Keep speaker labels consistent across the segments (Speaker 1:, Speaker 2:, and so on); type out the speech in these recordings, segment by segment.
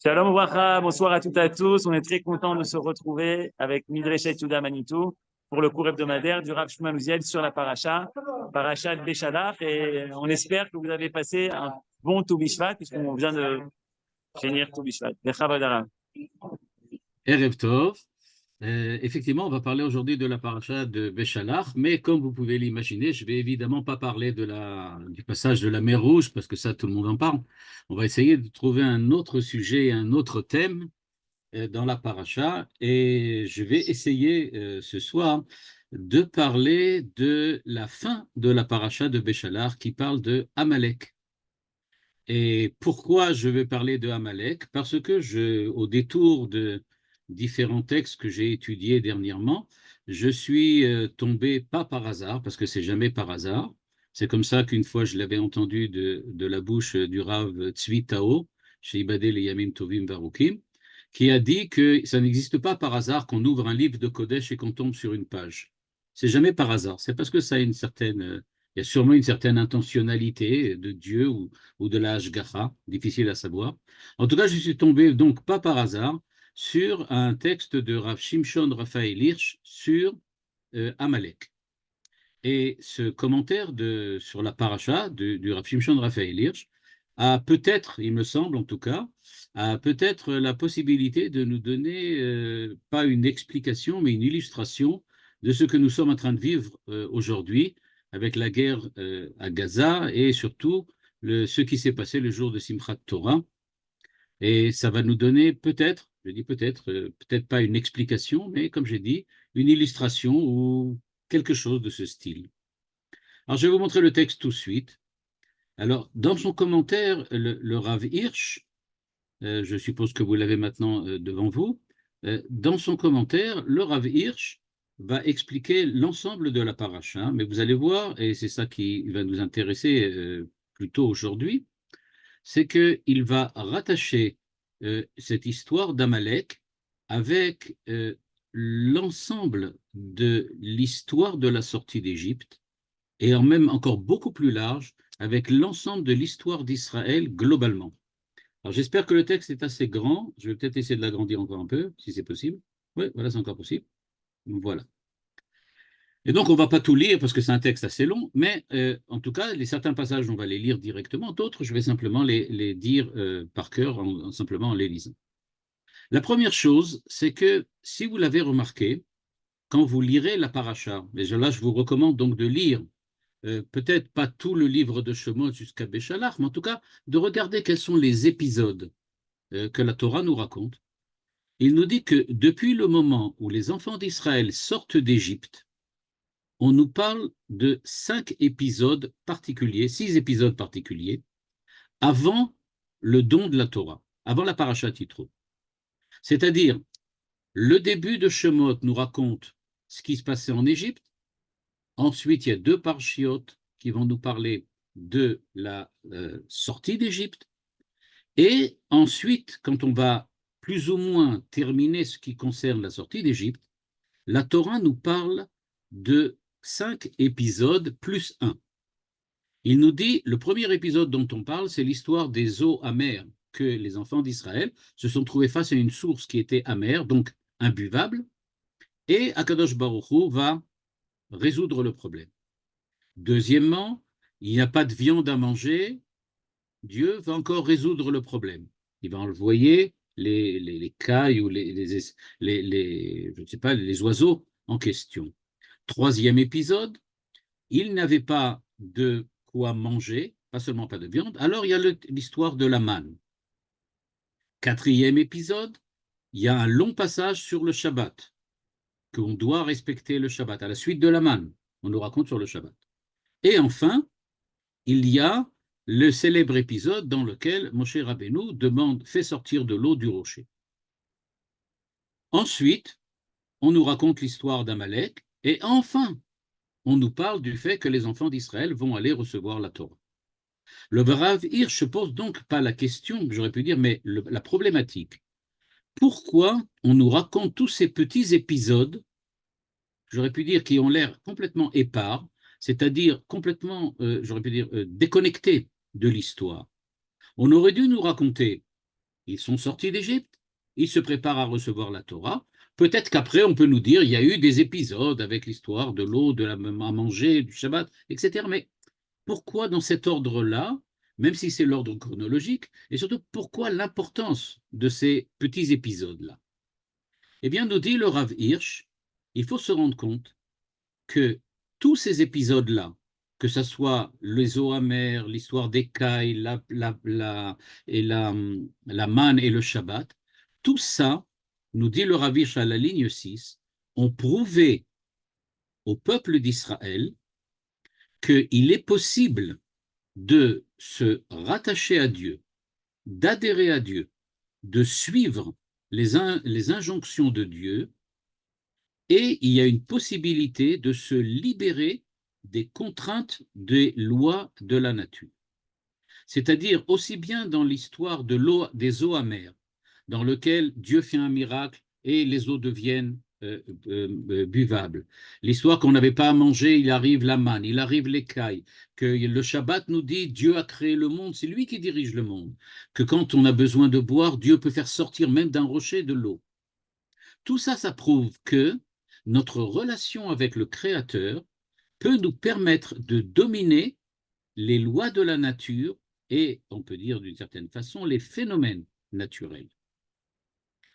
Speaker 1: Shalom Ouvracha, bonsoir à toutes et à tous. On est très content de se retrouver avec Midreshet Yehuda Manitou pour le cours hebdomadaire du Rav Shmuel Uziel sur la paracha de Béchalach. Et on espère que vous avez passé un bon Tou Bishvat, puisqu'on vient de finir Tou Bishvat.
Speaker 2: Erev Tov. Effectivement, on va parler aujourd'hui de la paracha de Béchalach, mais comme vous pouvez l'imaginer, je vais évidemment pas parler du passage de la mer Rouge, parce que ça, tout le monde en parle. On va essayer de trouver un autre sujet, un autre thème dans la paracha, et je vais essayer ce soir de parler de la fin de la paracha de Béchalach, qui parle de Amalek. Et pourquoi je vais parler de Amalek? Parce que au détour de différents textes que j'ai étudiés dernièrement, je suis tombé, pas par hasard, parce que c'est jamais par hasard. C'est comme ça qu'une fois je l'avais entendu de la bouche du Rav Tzvi Tao, chez Ibadé Yamim Tovim Barukim, qui a dit que ça n'existe pas par hasard qu'on ouvre un livre de Kodesh et qu'on tombe sur une page. C'est jamais par hasard. C'est parce que ça a il y a sûrement une certaine intentionnalité de Dieu ou de la Hashgacha, difficile à savoir. En tout cas, je suis tombé donc pas par hasard sur un texte de Rav Shimshon Raphaël Hirsch sur Amalek. Et ce commentaire sur la paracha du Rav Shimshon Raphaël Hirsch a peut-être, il me semble en tout cas, a peut-être la possibilité de nous donner, pas une explication, mais une illustration de ce que nous sommes en train de vivre aujourd'hui avec la guerre à Gaza et surtout ce qui s'est passé le jour de Simchat Torah. Et ça va nous donner peut-être, je dis peut-être pas une explication, mais comme j'ai dit, une illustration ou quelque chose de ce style. Alors, je vais vous montrer le texte tout de suite. Alors, dans son commentaire, le Rav Hirsch, je suppose que vous l'avez maintenant devant vous, dans son commentaire, le Rav Hirsch va expliquer l'ensemble de la paracha, mais vous allez voir, et c'est ça qui va nous intéresser plutôt aujourd'hui, c'est qu'il va rattacher cette histoire d'Amalek avec l'ensemble de l'histoire de la sortie d'Égypte, et en même encore beaucoup plus large, avec l'ensemble de l'histoire d'Israël globalement. Alors j'espère que le texte est assez grand, je vais peut-être essayer de l'agrandir encore un peu, si c'est possible. Oui, voilà, c'est encore possible. Voilà. Et donc, on ne va pas tout lire parce que c'est un texte assez long, mais en tout cas, certains passages, on va les lire directement, d'autres, je vais simplement les dire par cœur, simplement en les lisant. La première chose, c'est que si vous l'avez remarqué, quand vous lirez la paracha, déjà là, je vous recommande donc de lire peut-être pas tout le livre de Shemot jusqu'à Béchalach, mais en tout cas, de regarder quels sont les épisodes que la Torah nous raconte. Il nous dit que depuis le moment où les enfants d'Israël sortent d'Égypte, on nous parle de 6 épisodes particuliers, avant le don de la Torah, avant la paracha Yitro. C'est-à-dire, le début de Shemot nous raconte ce qui se passait en Égypte. Ensuite, il y a 2 parchiotes qui vont nous parler de la sortie d'Égypte. Et ensuite, quand on va plus ou moins terminer ce qui concerne la sortie d'Égypte, la Torah nous parle de 5 épisodes plus 1. Il nous dit, le premier épisode dont on parle, c'est l'histoire des eaux amères, que les enfants d'Israël se sont trouvés face à une source qui était amère, donc imbuvable, et Akadosh Baruch Hu va résoudre le problème. Deuxièmement, il n'y a pas de viande à manger, Dieu va encore résoudre le problème. Il va envoyer les cailles ou je ne sais pas, les oiseaux en question. Troisième épisode, il n'avait pas de quoi manger, pas seulement pas de viande, alors il y a l'histoire de la manne. Quatrième épisode, il y a un long passage sur le Shabbat, qu'on doit respecter le Shabbat. À la suite de la manne, on nous raconte sur le Shabbat. Et enfin, il y a le célèbre épisode dans lequel Moshe Rabbeinu fait sortir de l'eau du rocher. Ensuite, on nous raconte l'histoire d'Amalek, et enfin, on nous parle du fait que les enfants d'Israël vont aller recevoir la Torah. Le Rav Hirsch ne pose donc pas la question, j'aurais pu dire, mais la problématique. Pourquoi on nous raconte tous ces petits épisodes, j'aurais pu dire, qui ont l'air complètement épars, c'est-à-dire complètement, j'aurais pu dire, déconnectés de l'histoire? On aurait dû nous raconter, ils sont sortis d'Égypte, ils se préparent à recevoir la Torah. Peut-être qu'après, on peut nous dire, il y a eu des épisodes avec l'histoire de l'eau, de la à manger, du Shabbat, etc. Mais pourquoi dans cet ordre-là, même si c'est l'ordre chronologique, et surtout pourquoi l'importance de ces petits épisodes-là? Eh bien, nous dit le Rav Hirsch, il faut se rendre compte que tous ces épisodes-là, que ce soit les eaux amères, l'histoire des cailles, la manne et le Shabbat, tout ça, nous dit le Rav Hirsch à la ligne 6, ont prouvé au peuple d'Israël qu'il est possible de se rattacher à Dieu, d'adhérer à Dieu, de suivre les injonctions de Dieu, et il y a une possibilité de se libérer des contraintes des lois de la nature. C'est-à-dire aussi bien dans l'histoire des eaux amères, dans lequel Dieu fait un miracle et les eaux deviennent buvables. L'histoire qu'on n'avait pas à manger, il arrive la manne, il arrive l'écaille, que le Shabbat nous dit Dieu a créé le monde, c'est lui qui dirige le monde, que quand on a besoin de boire, Dieu peut faire sortir même d'un rocher de l'eau. Tout ça, ça prouve que notre relation avec le Créateur peut nous permettre de dominer les lois de la nature et, on peut dire d'une certaine façon, les phénomènes naturels.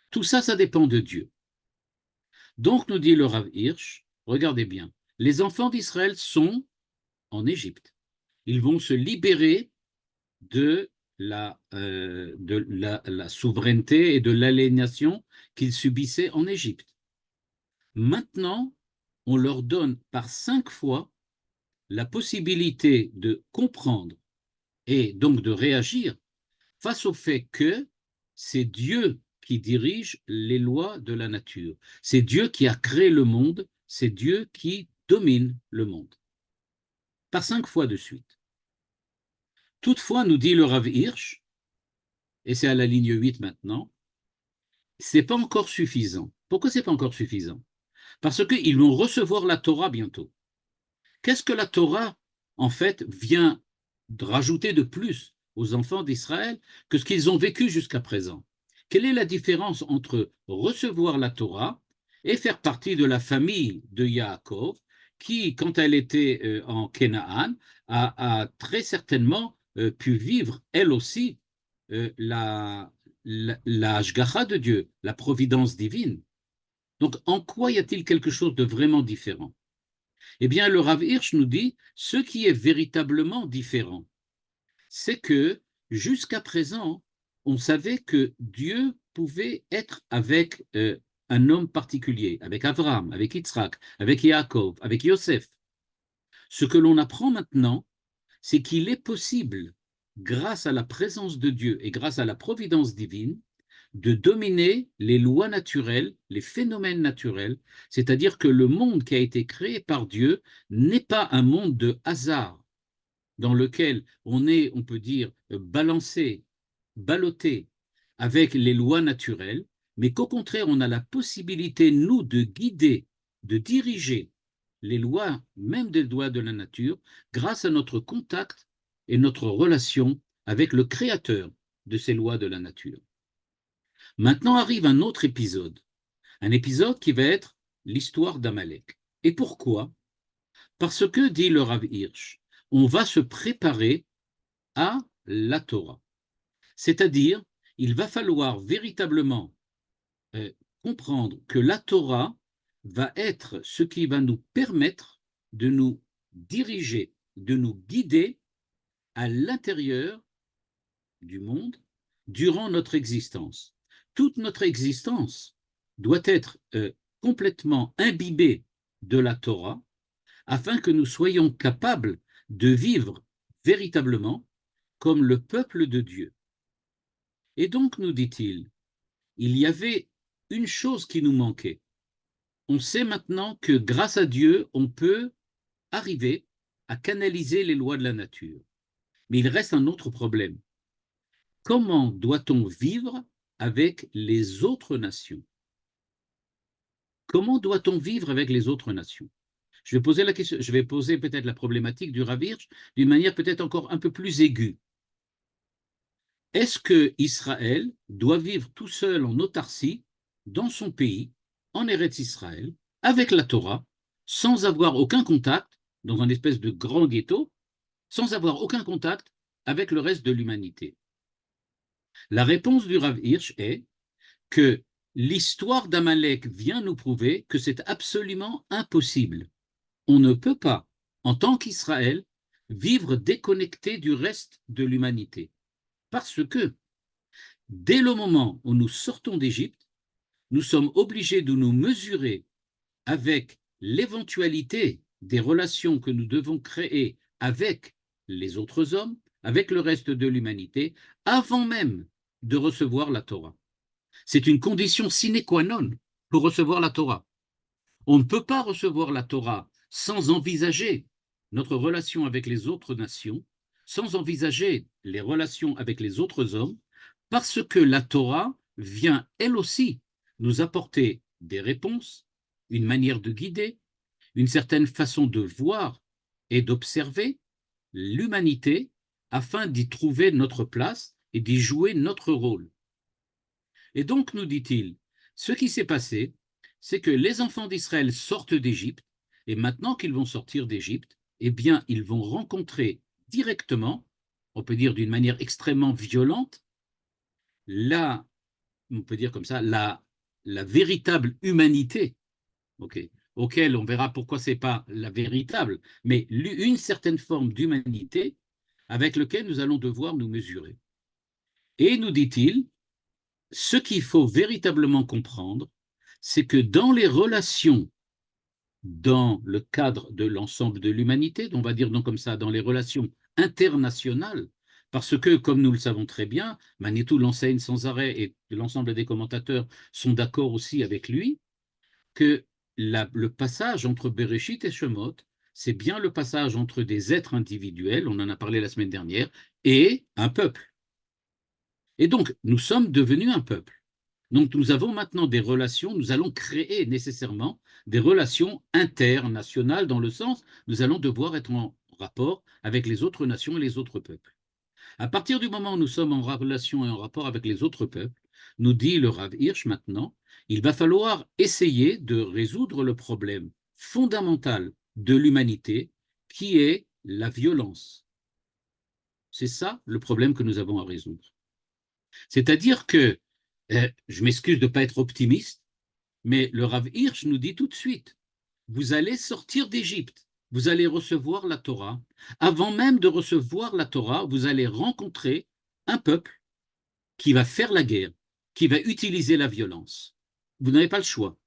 Speaker 2: Tout ça, ça dépend de Dieu. Donc, nous dit le Rav Hirsch, regardez bien, les enfants d'Israël sont en Égypte. Ils vont se libérer de la souveraineté et de l'aliénation qu'ils subissaient en Égypte. Maintenant, on leur donne par 5 fois la possibilité de comprendre et donc de réagir face au fait que c'est Dieu qui dirige les lois de la nature. C'est Dieu qui a créé le monde, c'est Dieu qui domine le monde. Par 5 fois de suite. Toutefois, nous dit le Rav Hirsch, et c'est à la ligne 8 maintenant, c'est pas encore suffisant. Pourquoi c'est pas encore suffisant? Parce qu'ils vont recevoir la Torah bientôt. Qu'est-ce que la Torah, en fait, vient de rajouter de plus aux enfants d'Israël que ce qu'ils ont vécu jusqu'à présent? Quelle est la différence entre recevoir la Torah et faire partie de la famille de Yaakov, qui, quand elle était en Canaan, a très certainement pu vivre, elle aussi, la Hashgacha de Dieu, la providence divine. Donc, en quoi y a-t-il quelque chose de vraiment différent? Eh bien, le Rav Hirsch nous dit, ce qui est véritablement différent, c'est que jusqu'à présent, on savait que Dieu pouvait être avec un homme particulier, avec Abraham, avec Yitzhak, avec Yaakov, avec Yosef. Ce que l'on apprend maintenant, c'est qu'il est possible, grâce à la présence de Dieu et grâce à la providence divine, de dominer les lois naturelles, les phénomènes naturels, c'est-à-dire que le monde qui a été créé par Dieu n'est pas un monde de hasard dans lequel on est, on peut dire, balancé, ballotté avec les lois naturelles, mais qu'au contraire, on a la possibilité, nous, de guider, de diriger les lois, même des lois de la nature, grâce à notre contact et notre relation avec le créateur de ces lois de la nature. Maintenant arrive un autre épisode, un épisode qui va être l'histoire d'Amalek. Et pourquoi? Parce que, dit le Rav Hirsch, on va se préparer à la Torah. C'est-à-dire, il va falloir véritablement comprendre que la Torah va être ce qui va nous permettre de nous diriger, de nous guider à l'intérieur du monde durant notre existence. Toute notre existence doit être complètement imbibée de la Torah afin que nous soyons capables de vivre véritablement comme le peuple de Dieu. Et donc, nous dit-il, il y avait une chose qui nous manquait. On sait maintenant que grâce à Dieu, on peut arriver à canaliser les lois de la nature. Mais il reste un autre problème. Comment doit-on vivre avec les autres nations? Comment doit-on vivre avec les autres nations? Je vais poser la question, je vais poser peut-être la problématique du Rav Hirsch d'une manière peut-être encore un peu plus aiguë. est-ce que Israël doit vivre tout seul en autarcie dans son pays, en Eretz Israël, avec la Torah, sans avoir aucun contact, dans un espèce de grand ghetto, sans avoir aucun contact avec le reste de l'humanité? La réponse du Rav Hirsch est que l'histoire d'Amalek vient nous prouver que c'est absolument impossible. On ne peut pas, en tant qu'Israël, vivre déconnecté du reste de l'humanité. Parce que, dès le moment où nous sortons d'Égypte, nous sommes obligés de nous mesurer avec l'éventualité des relations que nous devons créer avec les autres hommes, avec le reste de l'humanité, avant même de recevoir la Torah. C'est une condition sine qua non pour recevoir la Torah. On ne peut pas recevoir la Torah sans envisager notre relation avec les autres nations, sans envisager les relations avec les autres hommes, parce que la Torah vient, elle aussi, nous apporter des réponses, une manière de guider, une certaine façon de voir et d'observer l'humanité afin d'y trouver notre place et d'y jouer notre rôle. Et donc, nous dit-il, ce qui s'est passé, c'est que les enfants d'Israël sortent d'Égypte, et maintenant qu'ils vont sortir d'Égypte, eh bien, ils vont rencontrer directement, on peut dire d'une manière extrêmement violente, on peut dire comme ça, la véritable humanité, okay, auquel on verra pourquoi ce n'est pas la véritable, mais une certaine forme d'humanité avec laquelle nous allons devoir nous mesurer. Et nous dit-il, ce qu'il faut véritablement comprendre, c'est que dans les relations, dans le cadre de l'ensemble de l'humanité, on va dire donc comme ça, dans les relations internationales, parce que, comme nous le savons très bien, Manitou l'enseigne sans arrêt et l'ensemble des commentateurs sont d'accord aussi avec lui, que le passage entre Bereshit et Shemot, c'est bien le passage entre des êtres individuels, on en a parlé la semaine dernière, et un peuple. Et donc, nous sommes devenus un peuple. Donc, nous avons maintenant des relations, nous allons créer nécessairement des relations internationales dans le sens, nous allons devoir être en rapport avec les autres nations et les autres peuples. À partir du moment où nous sommes en relation et en rapport avec les autres peuples, nous dit le Rav Hirsch maintenant, il va falloir essayer de résoudre le problème fondamental de l'humanité qui est la violence. C'est ça le problème que nous avons à résoudre. C'est-à-dire que, je m'excuse de ne pas être optimiste, mais le Rav Hirsch nous dit tout de suite, vous allez sortir d'Égypte, vous allez recevoir la Torah. Avant même de recevoir la Torah, vous allez rencontrer un peuple qui va faire la guerre, qui va utiliser la violence. Vous n'avez pas le choix.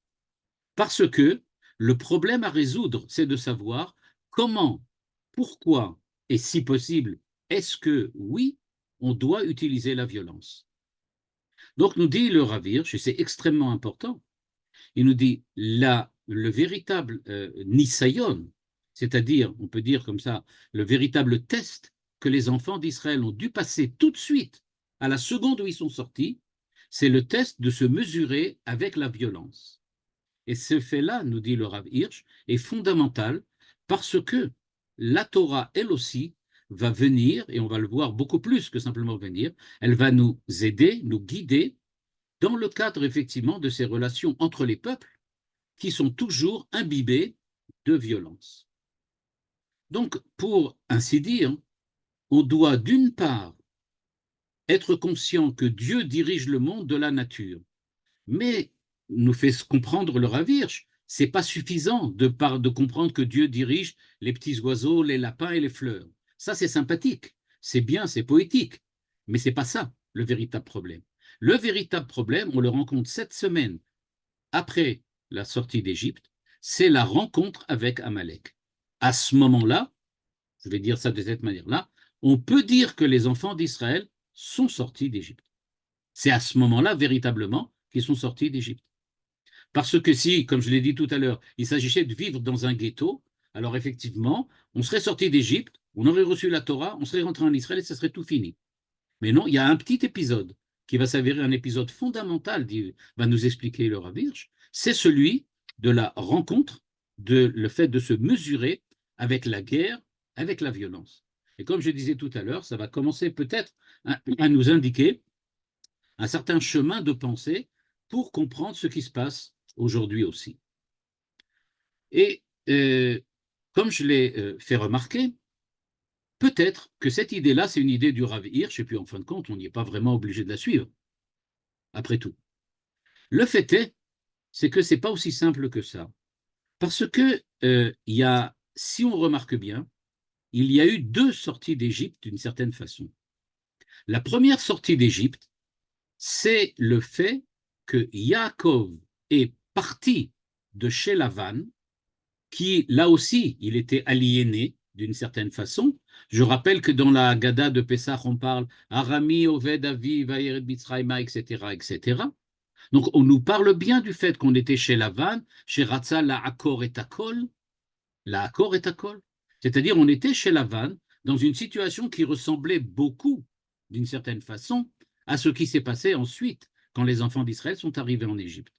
Speaker 2: Parce que le problème à résoudre, c'est de savoir comment, pourquoi et si possible, est-ce que, oui, on doit utiliser la violence. Donc, nous dit le Rav Hirsch, et c'est extrêmement important, il nous dit le véritable nisayon, c'est-à-dire, on peut dire comme ça, le véritable test que les enfants d'Israël ont dû passer tout de suite, à la seconde où ils sont sortis, c'est le test de se mesurer avec la violence. Et ce fait-là, nous dit le Rav Hirsch, est fondamental parce que la Torah, elle aussi, va venir, et on va le voir beaucoup plus que simplement venir, elle va nous aider, nous guider dans le cadre effectivement de ces relations entre les peuples qui sont toujours imbibés de violence. Donc, pour ainsi dire, on doit d'une part être conscient que Dieu dirige le monde de la nature, mais nous fait comprendre le Rav Hirsch, c'est pas suffisant de comprendre que Dieu dirige les petits oiseaux, les lapins et les fleurs. Ça, c'est sympathique, c'est bien, c'est poétique, mais c'est pas ça le véritable problème. Le véritable problème, on le rencontre cette semaine après la sortie d'Égypte, c'est la rencontre avec Amalek. À ce moment-là, je vais dire ça de cette manière-là, on peut dire que les enfants d'Israël sont sortis d'Égypte. C'est à ce moment-là, véritablement, qu'ils sont sortis d'Égypte. Parce que si, comme je l'ai dit tout à l'heure, il s'agissait de vivre dans un ghetto, alors effectivement, on serait sorti d'Égypte, on aurait reçu la Torah, on serait rentré en Israël et ça serait tout fini. Mais non, il y a un petit épisode qui va s'avérer un épisode fondamental, va nous expliquer le Rav Hirsch, c'est celui de la rencontre, le fait de se mesurer avec la guerre, avec la violence. Et comme je disais tout à l'heure, ça va commencer peut-être à nous indiquer un certain chemin de pensée pour comprendre ce qui se passe aujourd'hui aussi. Et comme je l'ai fait remarquer, peut-être que cette idée-là, c'est une idée du Rav Hirsch, et puis en fin de compte, on n'y est pas vraiment obligé de la suivre, après tout. Le fait est, c'est que ce n'est pas aussi simple que ça. Parce que si on remarque bien, il y a eu deux sorties d'Égypte d'une certaine façon. La première sortie d'Égypte, c'est le fait que Yaakov est parti de chez Lavan, qui, là aussi, il était aliéné d'une certaine façon. Je rappelle que dans la Haggadah de Pessah, on parle Arami, Oved, Avi, Vayered, Mitzrayma, etc., etc. Donc, on nous parle bien du fait qu'on était chez Lavan, chez Ratza, la Akor et Takol, la Akor et Takol. C'est-à-dire, on était chez Lavan dans une situation qui ressemblait beaucoup, d'une certaine façon, à ce qui s'est passé ensuite, quand les enfants d'Israël sont arrivés en Égypte.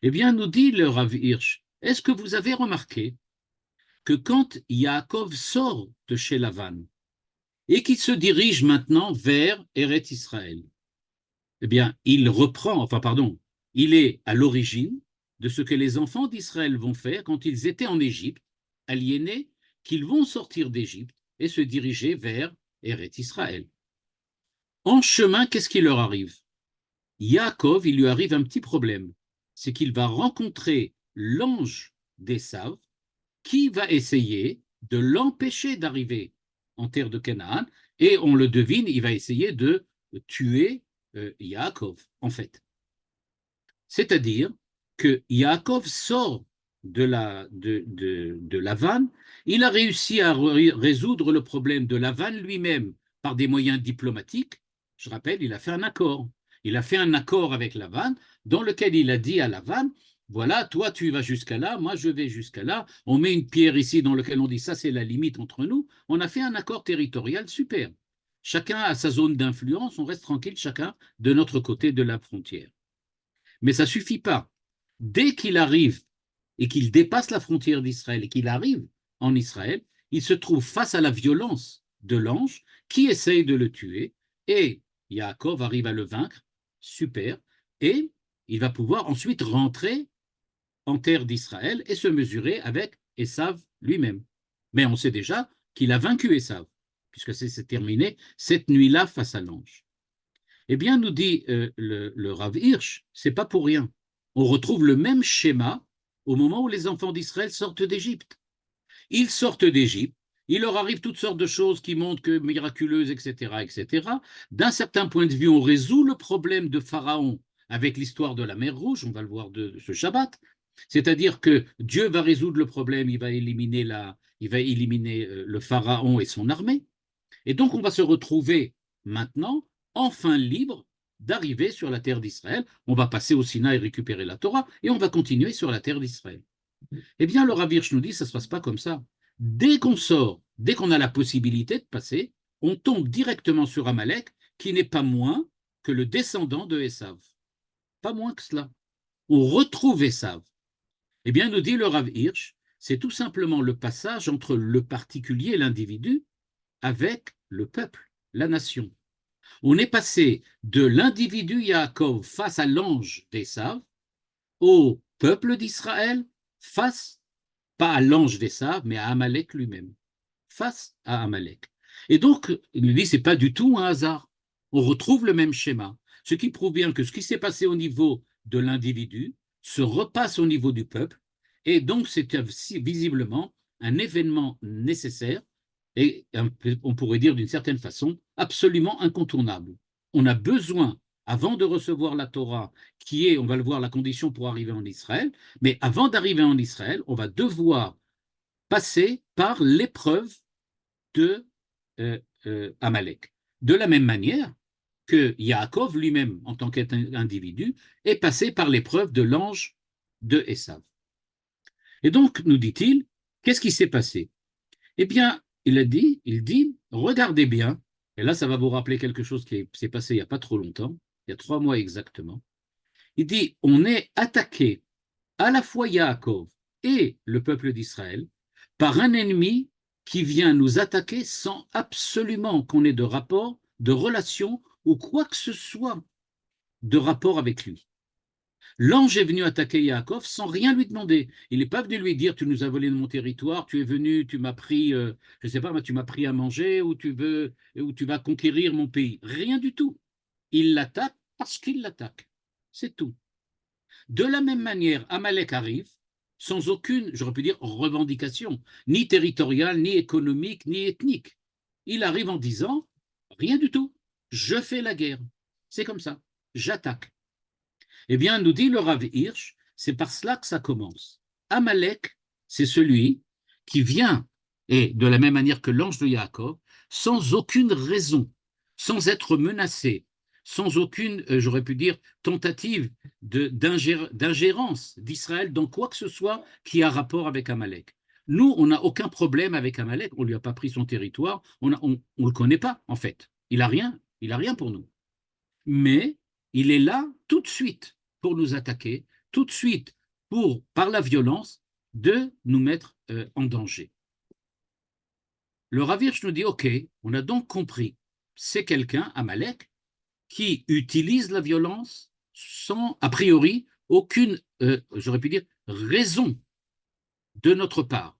Speaker 2: Eh bien, nous dit le Rav Hirsch, est-ce que vous avez remarqué que quand Yaakov sort de chez Lavan et qu'il se dirige maintenant vers Eret Israël, eh bien, il est à l'origine de ce que les enfants d'Israël vont faire quand ils étaient en Égypte, aliénés, qu'ils vont sortir d'Égypte et se diriger vers Eret Israël. En chemin, qu'est-ce qui leur arrive? Yaakov, il lui arrive un petit problème, c'est qu'il va rencontrer l'ange d'Ésav qui va essayer de l'empêcher d'arriver en terre de Canaan, et on le devine, il va essayer de tuer Yaakov, en fait. C'est-à-dire que Yaakov sort de Lavan, il a réussi à résoudre le problème de Lavan lui-même par des moyens diplomatiques. Je rappelle, il a fait un accord. Il a fait un accord avec Lavan dans lequel il a dit à Lavan, voilà, toi tu vas jusqu'à là, moi je vais jusqu'à là, on met une pierre ici dans laquelle on dit ça c'est la limite entre nous. On a fait un accord territorial super. Chacun a sa zone d'influence, on reste tranquille chacun de notre côté de la frontière. Mais ça ne suffit pas. Dès qu'il arrive et qu'il dépasse la frontière d'Israël et qu'il arrive en Israël, il se trouve face à la violence de l'ange qui essaye de le tuer, et Yaakov arrive à le vaincre, super, et il va pouvoir ensuite rentrer en terre d'Israël et se mesurer avec Esav lui-même. Mais on sait déjà qu'il a vaincu Esav, puisque c'est terminé cette nuit-là face à l'ange. Eh bien, nous dit le Rav Hirsch, c'est pas pour rien. On retrouve le même schéma au moment où les enfants d'Israël sortent d'Égypte. Ils sortent d'Égypte, il leur arrive toutes sortes de choses qui montrent que miraculeuses, etc., etc. D'un certain point de vue, on résout le problème de Pharaon avec l'histoire de la mer Rouge, on va le voir de ce Shabbat. C'est-à-dire que Dieu va résoudre le problème, il va éliminer le Pharaon et son armée. Et donc, on va se retrouver maintenant enfin libre d'arriver sur la terre d'Israël. On va passer au Sinaï récupérer la Torah et on va continuer sur la terre d'Israël. Eh bien, le Rav Hirsch nous dit, ça ne se passe pas comme ça. Dès qu'on sort, dès qu'on a la possibilité de passer, on tombe directement sur Amalek, qui n'est pas moins que le descendant de Esav. Pas moins que cela. On retrouve Esav. Eh bien, nous dit le Rav Hirsch, c'est tout simplement le passage entre le particulier, l'individu, avec le peuple, la nation. On est passé de l'individu Yaakov face à l'ange d'Esav au peuple d'Israël face, pas à l'ange d'Esav, mais à Amalek lui-même, face à Amalek. Et donc, il nous dit, ce n'est pas du tout un hasard. On retrouve le même schéma, ce qui prouve bien que ce qui s'est passé au niveau de l'individu se repasse au niveau du peuple, et donc c'est visiblement un événement nécessaire et on pourrait dire d'une certaine façon absolument incontournable. On a besoin, avant de recevoir la Torah, qui est, on va le voir, la condition pour arriver en Israël, mais avant d'arriver en Israël, on va devoir passer par l'épreuve de Amalek. De la même manière que Yaakov lui-même, en tant qu'individu, est passé par l'épreuve de l'ange de Esav. Et donc, nous dit-il, qu'est-ce qui s'est passé? Eh bien, il dit, regardez bien, et là, ça va vous rappeler quelque chose qui s'est passé il n'y a pas trop longtemps, il y a 3 mois exactement. Il dit, on est attaqué, à la fois Yaakov et le peuple d'Israël, par un ennemi qui vient nous attaquer sans absolument qu'on ait de rapport, de relation ou quoi que ce soit de rapport avec lui. L'ange est venu attaquer Yaakov sans rien lui demander. Il n'est pas venu lui dire, tu nous as volé de mon territoire, tu es venu, tu m'as pris, je ne sais pas, tu m'as pris à manger ou tu vas conquérir mon pays. Rien du tout. Il l'attaque parce qu'il l'attaque. C'est tout. De la même manière, Amalek arrive sans aucune, j'aurais pu dire, revendication, ni territoriale, ni économique, ni ethnique. Il arrive en disant, rien du tout, je fais la guerre. C'est comme ça, j'attaque. Eh bien, nous dit le Rav Hirsch, c'est par cela que ça commence. Amalek, c'est celui qui vient, et de la même manière que l'ange de Yaakov, sans aucune raison, sans être menacé, sans aucune, j'aurais pu dire, tentative d'ingérence d'Israël dans quoi que ce soit qui a rapport avec Amalek. Nous, on n'a aucun problème avec Amalek, on ne lui a pas pris son territoire, on ne le connaît pas, en fait. Il n'a rien pour nous. Mais il est là tout de suite pour nous attaquer, tout de suite pour, par la violence, de nous mettre en danger. Le Rav Hirsch nous dit, OK, on a donc compris, c'est quelqu'un, Amalek, qui utilise la violence sans, a priori, aucune, j'aurais pu dire, raison de notre part.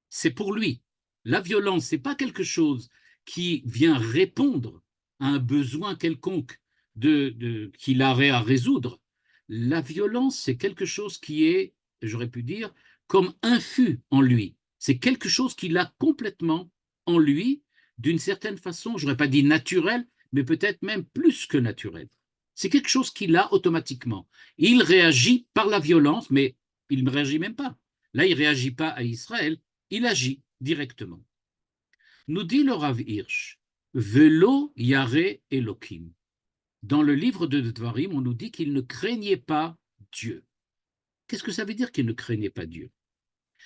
Speaker 2: C'est pour lui. La violence, ce n'est pas quelque chose qui vient répondre à un besoin quelconque qu'il aurait à résoudre. La violence, c'est quelque chose qui est, j'aurais pu dire, comme infus en lui. C'est quelque chose qu'il a complètement en lui, d'une certaine façon, je n'aurais pas dit naturel, mais peut-être même plus que naturel. C'est quelque chose qu'il a automatiquement. Il réagit par la violence, mais il ne réagit même pas. Là, il ne réagit pas à Israël, il agit directement. Nous dit le Rav Hirsch, Velo yare Elokim. Dans le livre de Dvarim, on nous dit qu'il ne craignait pas Dieu. Qu'est-ce que ça veut dire qu'il ne craignait pas Dieu?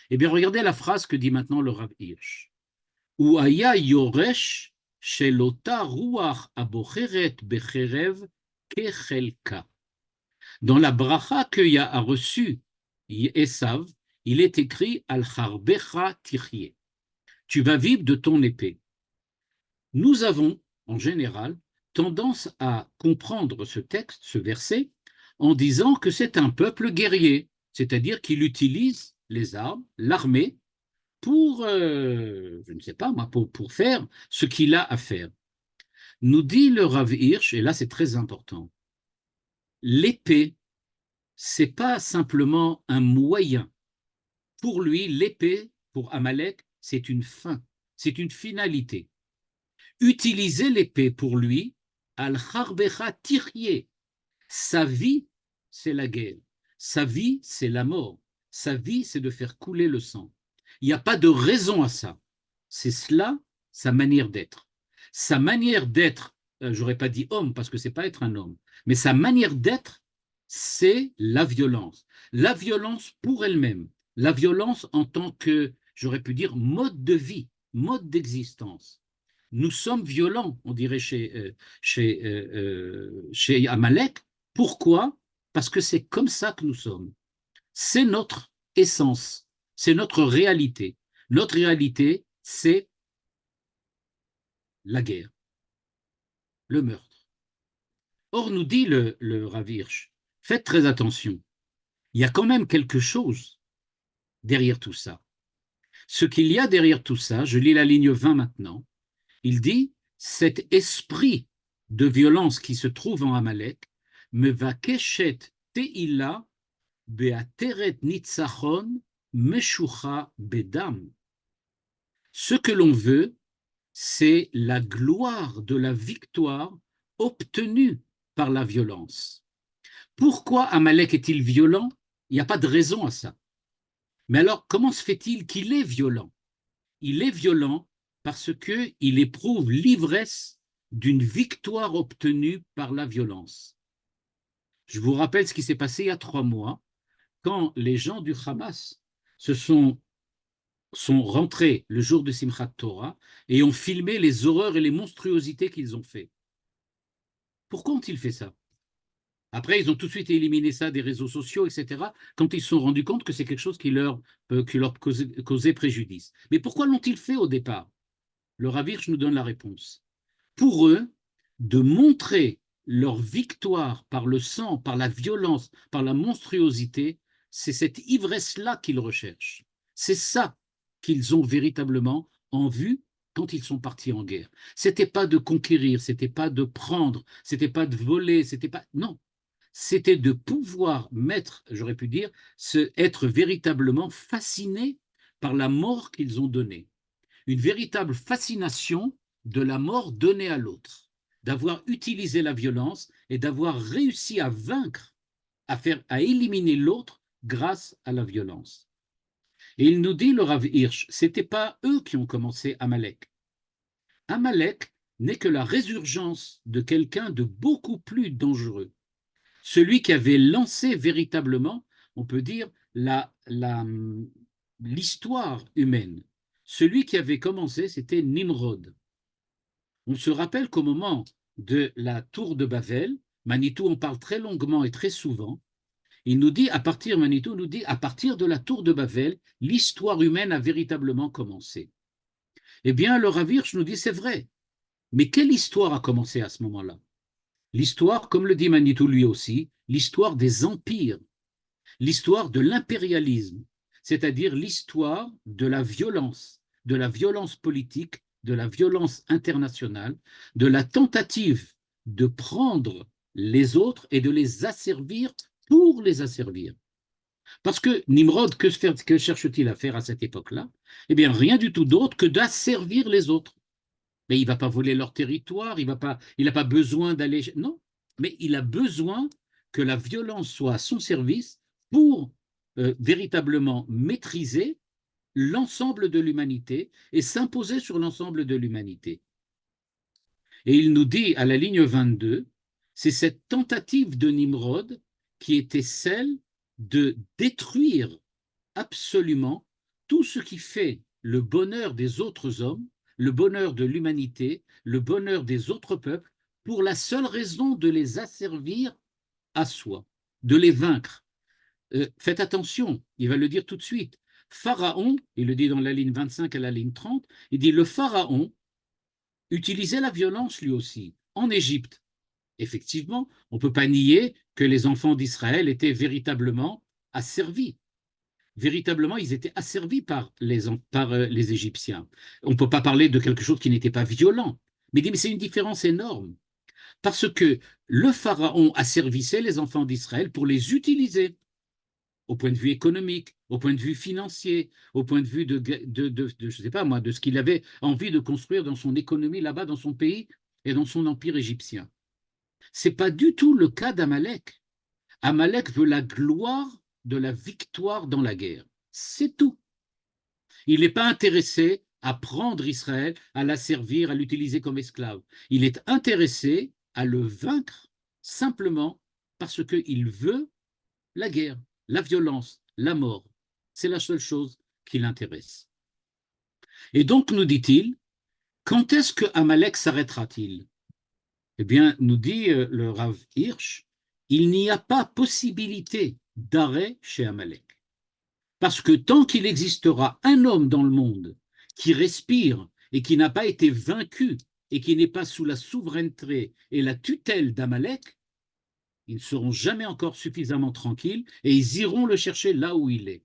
Speaker 2: Eh bien, regardez la phrase que dit maintenant le Rav Hirsch. Ou aya yoresh shelota ruach abocheret becherev kechelka. Dans la bracha que a reçu Esav, il est écrit al charbecha tichye. Tu vas vivre de ton épée. Nous avons, en général, tendance à comprendre ce texte, ce verset, en disant que c'est un peuple guerrier, c'est-à-dire qu'il utilise les armes, l'armée, pour, je ne sais pas moi, pour faire ce qu'il a à faire. Nous dit le Rav Hirsch, et là c'est très important, l'épée, c'est pas simplement un moyen. Pour lui, l'épée, pour Amalek, c'est une fin, c'est une finalité. Utiliser l'épée pour lui, al-charbecha tirye. Sa vie, c'est la guerre. Sa vie, c'est la mort. Sa vie, c'est de faire couler le sang. Il n'y a pas de raison à ça. C'est cela, sa manière d'être. Sa manière d'être, j'aurais pas dit homme parce que c'est pas être un homme, mais sa manière d'être, c'est la violence. La violence pour elle-même. La violence en tant que, j'aurais pu dire, mode de vie, mode d'existence. Nous sommes violents, on dirait chez Amalek. Pourquoi? Parce que c'est comme ça que nous sommes. C'est notre essence, c'est notre réalité. Notre réalité, c'est la guerre, le meurtre. Or, nous dit le Rav Hirsch, faites très attention, il y a quand même quelque chose derrière tout ça. Ce qu'il y a derrière tout ça, je lis la ligne 20 maintenant, il dit, cet esprit de violence qui se trouve en Amalek, me va keshet teila beateret nitzachon meshucha bedam. Ce que l'on veut, c'est la gloire de la victoire obtenue par la violence. Pourquoi Amalek est-il violent? Il n'y a pas de raison à ça. Mais alors, comment se fait-il qu'il est violent? Il est violent parce qu'il éprouve l'ivresse d'une victoire obtenue par la violence. Je vous rappelle ce qui s'est passé il y a 3 mois, quand les gens du Hamas sont rentrés le jour de Simchat Torah et ont filmé les horreurs et les monstruosités qu'ils ont fait. Pourquoi ont-ils fait ça? Après, ils ont tout de suite éliminé ça des réseaux sociaux, etc., quand ils se sont rendus compte que c'est quelque chose qui leur causait préjudice. Mais pourquoi l'ont-ils fait au départ? Le Rav Hirsch nous donne la réponse. Pour eux, de montrer leur victoire par le sang, par la violence, par la monstruosité, c'est cette ivresse-là qu'ils recherchent. C'est ça qu'ils ont véritablement en vue quand ils sont partis en guerre. C'était pas de conquérir, c'était pas de prendre, c'était pas de voler, c'était pas non, c'était de pouvoir mettre, j'aurais pu dire, être véritablement fasciné par la mort qu'ils ont donnée. Une véritable fascination de la mort donnée à l'autre, d'avoir utilisé la violence et d'avoir réussi à vaincre, à éliminer l'autre grâce à la violence. Et il nous dit, le Rav Hirsch, c'était pas eux qui ont commencé Amalek. Amalek n'est que la résurgence de quelqu'un de beaucoup plus dangereux. Celui qui avait lancé véritablement, on peut dire, l'histoire humaine. Celui qui avait commencé, c'était Nimrod. On se rappelle qu'au moment de la tour de Babel, Manitou en parle très longuement et très souvent, Manitou nous dit, à partir de la tour de Babel, l'histoire humaine a véritablement commencé. Eh bien, le Rav Hirsch nous dit, c'est vrai, mais quelle histoire a commencé à ce moment-là? L'histoire, comme le dit Manitou lui aussi, l'histoire des empires, l'histoire de l'impérialisme, c'est-à-dire l'histoire de la violence politique, de la violence internationale, de la tentative de prendre les autres et de les asservir pour les asservir. Parce que Nimrod, que cherche-t-il à faire à cette époque-là? Eh bien, rien du tout d'autre que d'asservir les autres. Mais il ne va pas voler leur territoire, il n'a pas besoin d'aller... Non, mais il a besoin que la violence soit à son service pour véritablement maîtriser l'ensemble de l'humanité et s'imposer sur l'ensemble de l'humanité. Et il nous dit à la ligne 22, c'est cette tentative de Nimrod qui était celle de détruire absolument tout ce qui fait le bonheur des autres hommes, le bonheur de l'humanité, le bonheur des autres peuples, pour la seule raison de les asservir à soi, de les vaincre. Faites attention, il va le dire tout de suite. Pharaon, il le dit dans la ligne 25 à la ligne 30, il dit le Pharaon utilisait la violence lui aussi en Égypte. Effectivement, on ne peut pas nier que les enfants d'Israël étaient véritablement asservis. Véritablement, ils étaient asservis par les Égyptiens. On ne peut pas parler de quelque chose qui n'était pas violent. Mais c'est une différence énorme. Parce que le Pharaon asservissait les enfants d'Israël pour les utiliser au point de vue économique, au point de vue financier, au point de vue je sais pas moi, de ce qu'il avait envie de construire dans son économie là-bas, dans son pays et dans son empire égyptien. Ce n'est pas du tout le cas d'Amalek. Amalek veut la gloire de la victoire dans la guerre. C'est tout. Il n'est pas intéressé à prendre Israël, à la servir, à l'utiliser comme esclave. Il est intéressé à le vaincre simplement parce qu'il veut la guerre, la violence, la mort. C'est la seule chose qui l'intéresse. Et donc, nous dit-il, quand est-ce que Amalek s'arrêtera-t-il? Eh bien, nous dit le Rav Hirsch, il n'y a pas possibilité d'arrêt chez Amalek. Parce que tant qu'il existera un homme dans le monde qui respire et qui n'a pas été vaincu et qui n'est pas sous la souveraineté et la tutelle d'Amalek, ils ne seront jamais encore suffisamment tranquilles et ils iront le chercher là où il est.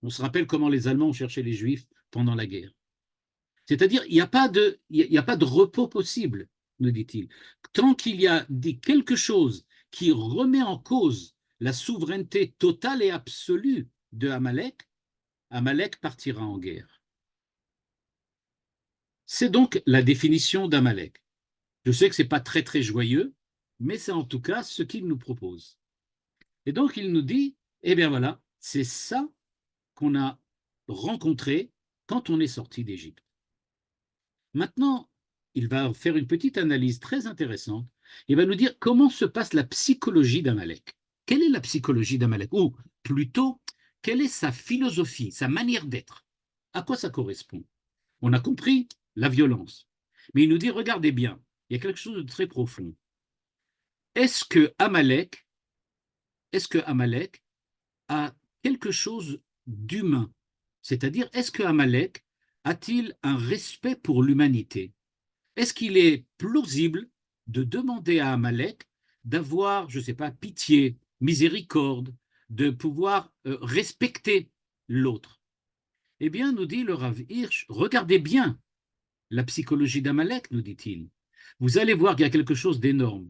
Speaker 2: On se rappelle comment les Allemands ont cherché les Juifs pendant la guerre. C'est-à-dire, il n'y a pas de repos possible, nous dit-il. Tant qu'il y a quelque chose qui remet en cause la souveraineté totale et absolue de Amalek, Amalek partira en guerre. C'est donc la définition d'Amalek. Je sais que ce n'est pas très très joyeux, mais c'est en tout cas ce qu'il nous propose. Et donc il nous dit, eh bien voilà, c'est ça qu'on a rencontré quand on est sorti d'Égypte. Maintenant, il va faire une petite analyse très intéressante. Il va nous dire comment se passe la psychologie d'Amalek. Quelle est la psychologie d'Amalek? Ou plutôt, quelle est sa philosophie, sa manière d'être? À quoi ça correspond? On a compris la violence. Mais il nous dit, regardez bien, il y a quelque chose de très profond. Est-ce que Amalek est-ce que Amalek a quelque chose d'humain? C'est-à-dire, est-ce que Amalek a-t-il un respect pour l'humanité? Est-ce qu'il est plausible de demander à Amalek d'avoir, je ne sais pas, pitié, miséricorde, de pouvoir respecter l'autre? Eh bien, nous dit le Rav Hirsch, regardez bien la psychologie d'Amalek, nous dit-il. Vous allez voir qu'il y a quelque chose d'énorme.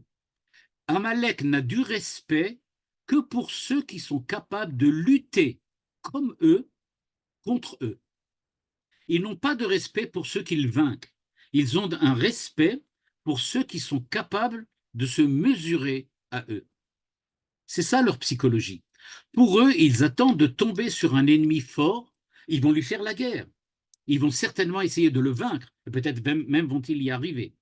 Speaker 2: Amalek n'a du respect que pour ceux qui sont capables de lutter comme eux contre eux. Ils n'ont pas de respect pour ceux qu'ils vainquent. Ils ont un respect pour ceux qui sont capables de se mesurer à eux. C'est ça leur psychologie. Pour eux, ils attendent de tomber sur un ennemi fort, ils vont lui faire la guerre. Ils vont certainement essayer de le vaincre, et peut-être même vont-ils y arriver.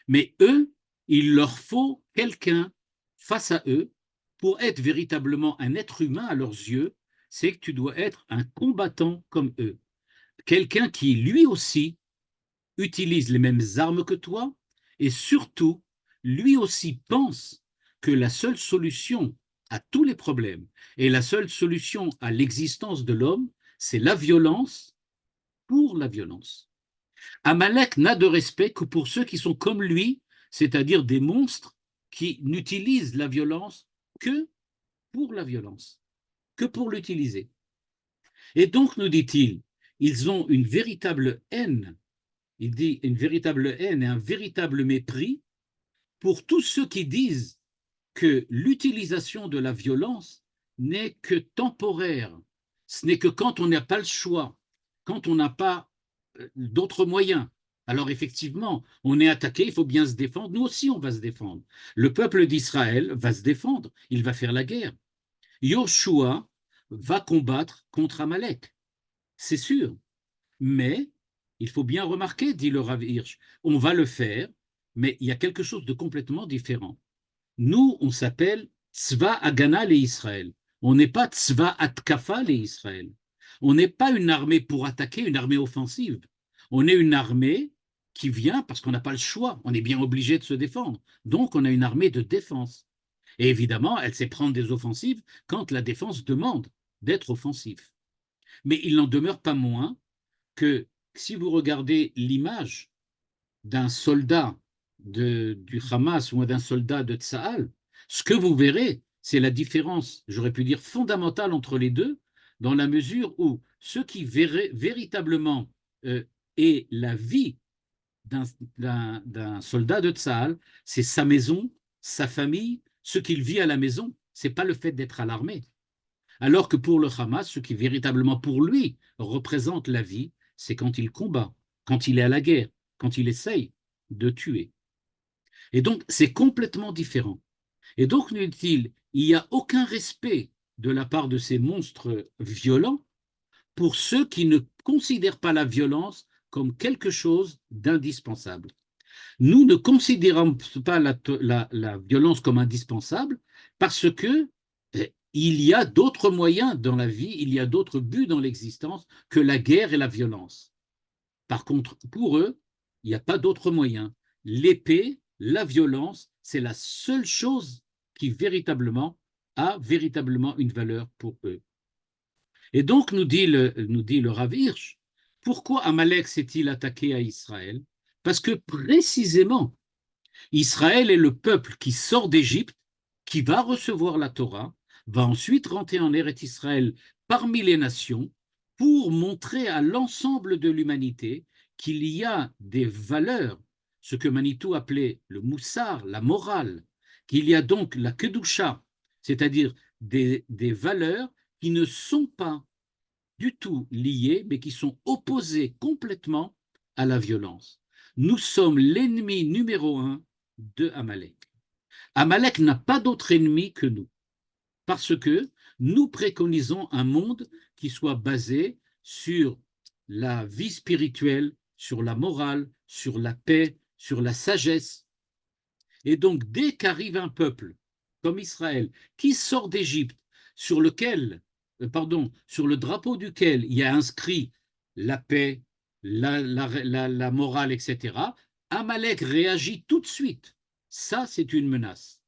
Speaker 2: Mais eux, il leur faut quelqu'un face à eux pour être véritablement un être humain à leurs yeux, c'est que tu dois être un combattant comme eux. Quelqu'un qui, lui aussi, utilise les mêmes armes que toi et surtout, lui aussi pense que la seule solution à tous les problèmes et la seule solution à l'existence de l'homme, c'est la violence pour la violence. Amalek n'a de respect que pour ceux qui sont comme lui, c'est-à-dire des monstres qui n'utilisent la violence que pour la violence, que pour l'utiliser. Et donc, nous dit-il, ils ont une véritable haine, il dit une véritable haine et un véritable mépris pour tous ceux qui disent que l'utilisation de la violence n'est que temporaire. Ce n'est que quand on n'a pas le choix, quand on n'a pas d'autres moyens. Alors effectivement, on est attaqué, il faut bien se défendre. Nous aussi, on va se défendre. Le peuple d'Israël va se défendre, il va faire la guerre. Yoshua va combattre contre Amalek, c'est sûr. Mais il faut bien remarquer, dit le Rav Hirsch, on va le faire, mais il y a quelque chose de complètement différent. Nous, on s'appelle Tzva Hagana les Israël. On n'est pas Tzva Atkafa les Israël. On n'est pas une armée pour attaquer, une armée offensive. On est une armée qui vient parce qu'on n'a pas le choix. On est bien obligé de se défendre. Donc, on a une armée de défense. Et évidemment, elle sait prendre des offensives quand la défense demande d'être offensif. Mais il n'en demeure pas moins que si vous regardez l'image d'un soldat du Hamas ou d'un soldat de Tsahal, ce que vous verrez, c'est la différence, j'aurais pu dire fondamentale entre les deux, dans la mesure où ce qui véritablement est la vie d'un soldat de Tsahal, c'est sa maison, sa famille, ce qu'il vit à la maison. Ce n'est pas le fait d'être à l'armée. Alors que pour le Hamas, ce qui véritablement pour lui représente la vie, c'est quand il combat, quand il est à la guerre, quand il essaye de tuer. Et donc, c'est complètement différent. Et donc, nous dit-il, il n'y a aucun respect de la part de ces monstres violents pour ceux qui ne considèrent pas la violence comme quelque chose d'indispensable. Nous ne considérons pas la violence comme indispensable parce que il y a d'autres moyens dans la vie, il y a d'autres buts dans l'existence que la guerre et la violence. Par contre, pour eux, il n'y a pas d'autres moyens. L'épée, la violence, c'est la seule chose qui véritablement a véritablement une valeur pour eux. Et donc, nous dit le Rav Hirsch, pourquoi Amalek s'est-il attaqué à Israël? Parce que précisément, Israël est le peuple qui sort d'Égypte, qui va recevoir la Torah, va ensuite rentrer en Eretz Israël parmi les nations pour montrer à l'ensemble de l'humanité qu'il y a des valeurs, ce que Manitou appelait le moussar, la morale, qu'il y a donc la kedusha, c'est-à-dire des valeurs qui ne sont pas du tout liées, mais qui sont opposées complètement à la violence. Nous sommes l'ennemi numéro un de Amalek. Amalek n'a pas d'autre ennemi que nous, parce que nous préconisons un monde qui soit basé sur la vie spirituelle, sur la morale, sur la paix, sur la sagesse. Et donc, dès qu'arrive un peuple comme Israël, qui sort d'Égypte, sur le drapeau duquel il y a inscrit la paix, la morale, etc., Amalek réagit tout de suite. Ça, c'est une menace.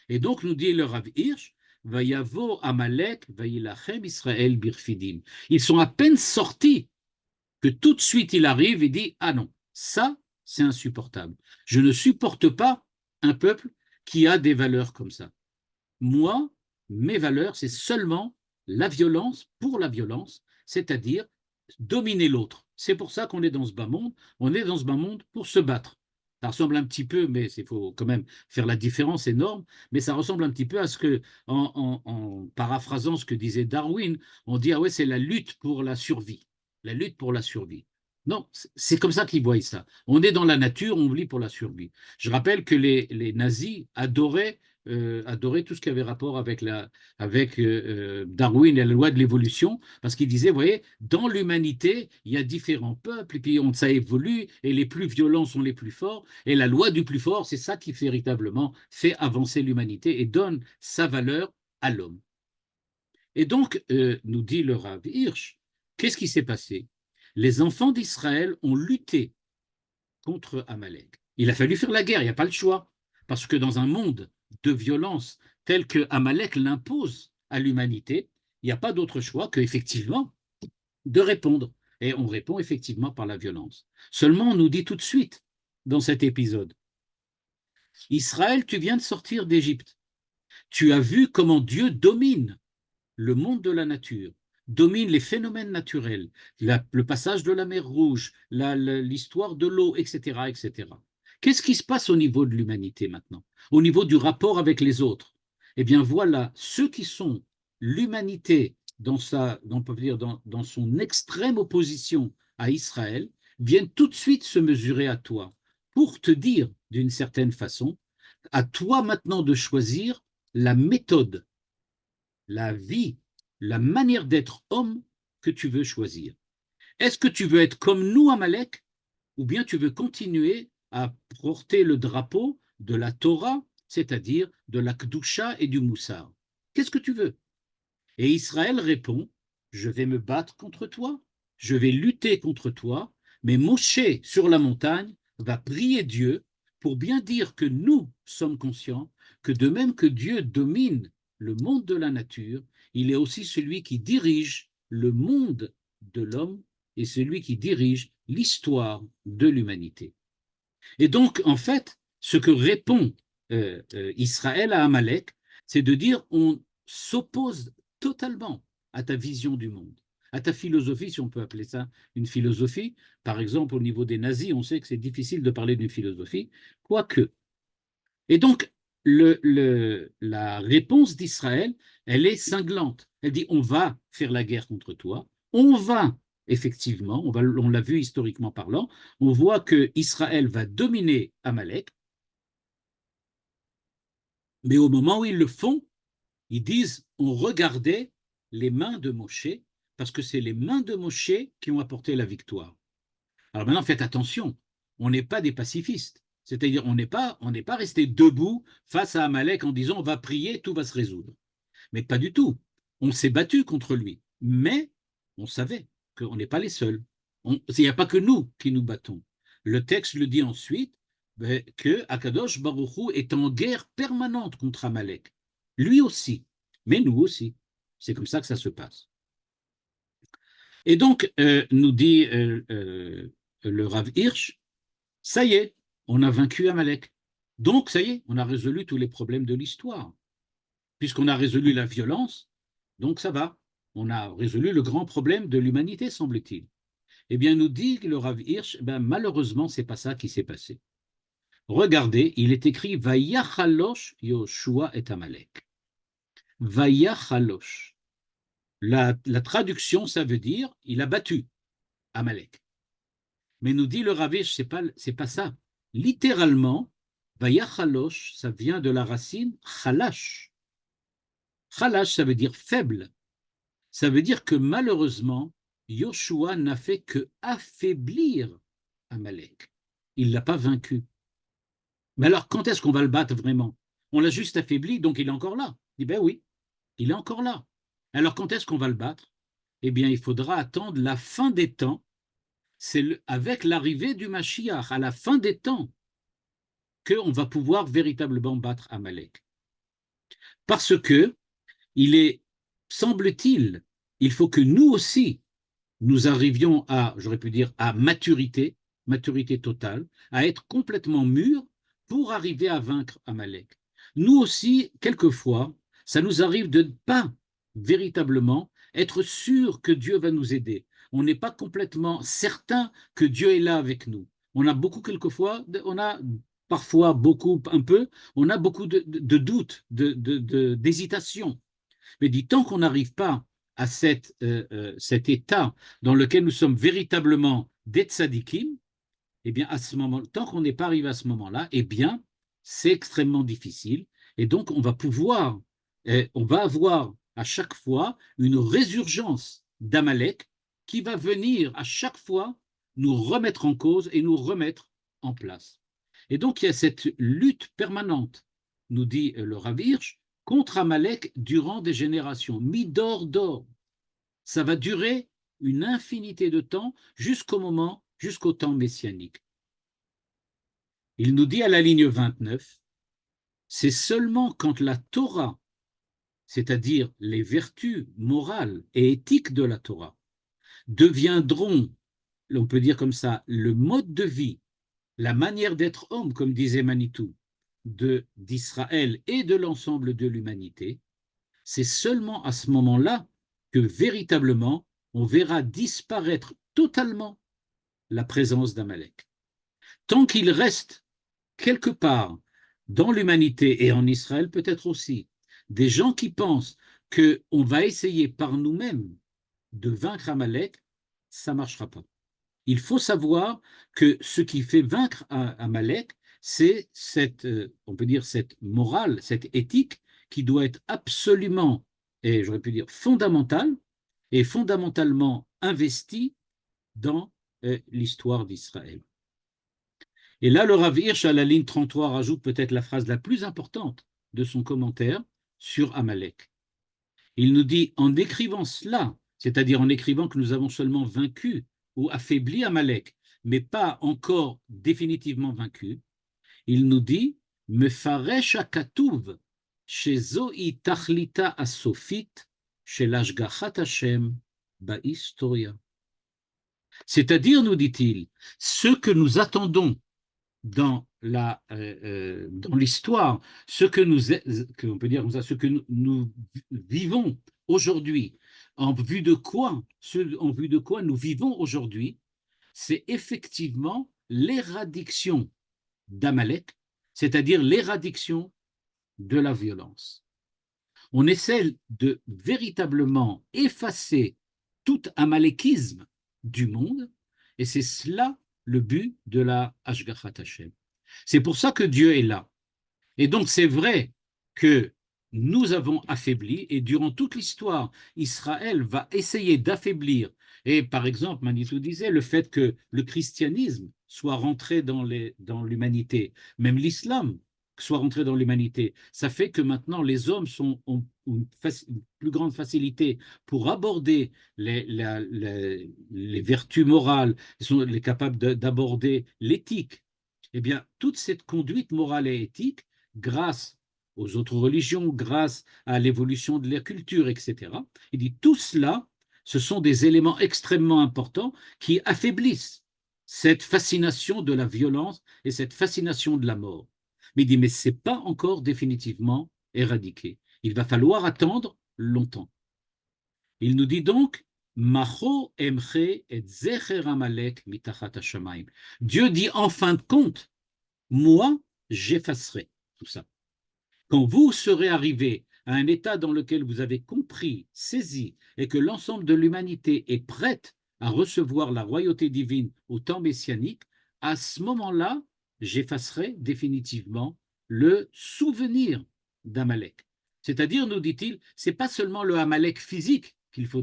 Speaker 2: Et donc, nous dit le Rav Hirsch, Vayavo Amalek, Vayilachem Israël Birfidim. Ils sont à peine sortis que tout de suite il arrive et dit ah non, ça c'est insupportable. Je ne supporte pas un peuple qui a des valeurs comme ça. Moi, mes valeurs, c'est seulement la violence pour la violence, c'est-à-dire dominer l'autre. C'est pour ça qu'on est dans ce bas monde. On est dans ce bas monde pour se battre. Ça ressemble un petit peu, mais il faut quand même faire la différence énorme, mais ça ressemble un petit peu à ce que, en paraphrasant ce que disait Darwin, on dit, ah ouais, c'est la lutte pour la survie. La lutte pour la survie. Non, c'est comme ça qu'ils voient ça. On est dans la nature, on vit pour la survie. Je rappelle que les nazis adoraient tout ce qui avait rapport avec Darwin et la loi de l'évolution, parce qu'il disait, vous voyez, dans l'humanité, il y a différents peuples, et puis ça évolue, et les plus violents sont les plus forts, et la loi du plus fort, c'est ça qui véritablement fait avancer l'humanité et donne sa valeur à l'homme. Et donc, nous dit le Rav Hirsch, qu'est-ce qui s'est passé? Les enfants d'Israël ont lutté contre Amalek. Il a fallu faire la guerre, il n'y a pas le choix, parce que dans un monde de violence tel que Amalek l'impose à l'humanité, il n'y a pas d'autre choix qu'effectivement de répondre. Et on répond effectivement par la violence. Seulement, on nous dit tout de suite dans cet épisode, Israël, tu viens de sortir d'Égypte. Tu as vu comment Dieu domine le monde de la nature, domine les phénomènes naturels, le passage de la mer Rouge, l'histoire de l'eau, etc., etc. Qu'est-ce qui se passe au niveau de l'humanité maintenant? Au niveau du rapport avec les autres? Eh bien voilà, ceux qui sont l'humanité dans son extrême opposition à Israël viennent tout de suite se mesurer à toi pour te dire d'une certaine façon, à toi maintenant de choisir la méthode, la vie, la manière d'être homme que tu veux choisir. Est-ce que tu veux être comme nous, Amalek, ou bien tu veux continuer à porter le drapeau de la Torah, c'est-à-dire de la Kdusha et du Moussar? Qu'est-ce que tu veux? Et Israël répond, je vais me battre contre toi, je vais lutter contre toi, mais Moshe, sur la montagne, va prier Dieu pour bien dire que nous sommes conscients que de même que Dieu domine le monde de la nature, il est aussi celui qui dirige le monde de l'homme et celui qui dirige l'histoire de l'humanité. Et donc, en fait, ce que répond Israël à Amalek, c'est de dire on s'oppose totalement à ta vision du monde, à ta philosophie, si on peut appeler ça une philosophie. Par exemple, au niveau des nazis, on sait que c'est difficile de parler d'une philosophie, quoique. Et donc, la réponse d'Israël, elle est cinglante. Elle dit, on va faire la guerre contre toi, on va, effectivement, on l'a vu historiquement parlant, on voit que Israël va dominer Amalek, mais au moment où ils le font, ils disent, on regardait les mains de Moshe, parce que c'est les mains de Moshe qui ont apporté la victoire. Alors maintenant, faites attention, on n'est pas des pacifistes. C'est-à-dire, on n'est pas resté debout face à Amalek en disant on va prier, tout va se résoudre. Mais pas du tout. On s'est battu contre lui. Mais on savait qu'on n'est pas les seuls. Il n'y a pas que nous qui nous battons. Le texte le dit ensuite que Akadosh Baruch Hu est en guerre permanente contre Amalek. Lui aussi, mais nous aussi. C'est comme ça que ça se passe. Et donc, nous dit le Rav Hirsch, ça y est, on a vaincu Amalek. Donc, ça y est, on a résolu tous les problèmes de l'histoire. Puisqu'on a résolu la violence, donc ça va. On a résolu le grand problème de l'humanité, semble-t-il. Eh bien, nous dit le Rav Hirsch, malheureusement, ce n'est pas ça qui s'est passé. Regardez, il est écrit Vayachalosh Yoshua et Amalek. Vayachalosh. La traduction, ça veut dire il a battu Amalek. Mais nous dit le Rav Hirsch, c'est pas ça. Littéralement, Vayachalosh, ça vient de la racine chalash. Chalash, ça veut dire faible. Ça veut dire que malheureusement, Yoshua n'a fait que affaiblir Amalek. Il ne l'a pas vaincu. Mais alors, quand est-ce qu'on va le battre vraiment? On l'a juste affaibli, donc il est encore là. Il dit, ben oui, il est encore là. Alors, quand est-ce qu'on va le battre? Eh bien, il faudra attendre la fin des temps. C'est avec l'arrivée du Mashiach, à la fin des temps, qu'on va pouvoir véritablement battre Amalek. Parce que semble-t-il, il faut que nous aussi, nous arrivions à, j'aurais pu dire, à maturité, maturité totale, à être complètement mûrs pour arriver à vaincre Amalek. Nous aussi, quelquefois, ça nous arrive de ne pas véritablement être sûr que Dieu va nous aider. On n'est pas complètement certain que Dieu est là avec nous. On a beaucoup, quelquefois, on a parfois beaucoup, un peu, on a beaucoup de doutes, d'hésitation. Mais dit, tant qu'on n'arrive pas à cet état dans lequel nous sommes véritablement des tzadikim, eh bien, à ce moment, tant qu'on n'est pas arrivé à ce moment-là, eh bien, c'est extrêmement difficile. Et donc, on va avoir à chaque fois une résurgence d'Amalek qui va venir à chaque fois nous remettre en cause et nous remettre en place. Et donc, il y a cette lutte permanente, nous dit le Rav Hirsch, contre Amalek durant des générations. Midor d'or. Ça va durer une infinité de temps jusqu'au temps messianique. Il nous dit à la ligne 29, c'est seulement quand la Torah, c'est-à-dire les vertus morales et éthiques de la Torah, deviendront, on peut dire comme ça, le mode de vie, la manière d'être homme, comme disait Manitou, d'Israël et de l'ensemble de l'humanité, c'est seulement à ce moment-là que véritablement on verra disparaître totalement la présence d'Amalek. Tant qu'il reste quelque part dans l'humanité et en Israël peut-être aussi, des gens qui pensent qu'on va essayer par nous-mêmes de vaincre Amalek, ça ne marchera pas. Il faut savoir que ce qui fait vaincre Amalek, c'est on peut dire, cette morale, cette éthique qui doit être absolument, et j'aurais pu dire fondamentale, et fondamentalement investie dans l'histoire d'Israël. Et là, le Rav Hirsch, à la ligne 33, rajoute peut-être la phrase la plus importante de son commentaire sur Amalek. Il nous dit, en décrivant cela, c'est-à-dire en écrivant que nous avons seulement vaincu ou affaibli Amalek, mais pas encore définitivement vaincu, il nous dit, Mefaresh hakatuv, shezoi tachlita asofit, shel hashgachat Hashem bahistoria. C'est-à-dire, nous dit-il, ce que nous attendons dans l'histoire, ce que nous vivons aujourd'hui, en vue de quoi nous vivons aujourd'hui, c'est effectivement l'éradiction d'Amalek, c'est-à-dire l'éradiction de la violence. On essaie de véritablement effacer tout amalékisme du monde, et c'est cela le but de la Hashgachat Hashem. C'est pour ça que Dieu est là. Et donc c'est vrai que nous avons affaibli, et durant toute l'histoire, Israël va essayer d'affaiblir. Et par exemple, Manitou disait le fait que le christianisme soit rentré dans l'humanité, même l'islam soit rentré dans l'humanité, ça fait que maintenant les hommes ont une plus grande facilité pour aborder les vertus morales, ils sont capables d'aborder l'éthique. Eh bien, toute cette conduite morale et éthique, grâce aux autres religions, grâce à l'évolution de la culture, etc. Il dit tout cela, ce sont des éléments extrêmement importants qui affaiblissent cette fascination de la violence et cette fascination de la mort. Mais il dit, mais ce n'est pas encore définitivement éradiqué. Il va falloir attendre longtemps. Il nous dit donc, Macho emche et zecher Amalek mitachat hashamayim. Dieu dit en fin de compte, moi, j'effacerai tout ça. Quand vous serez arrivé à un état dans lequel vous avez compris, saisi, et que l'ensemble de l'humanité est prête à recevoir la royauté divine au temps messianique, à ce moment-là, j'effacerai définitivement le souvenir d'Amalek. C'est-à-dire, nous dit-il, ce n'est pas seulement le Amalek physique qu'il faut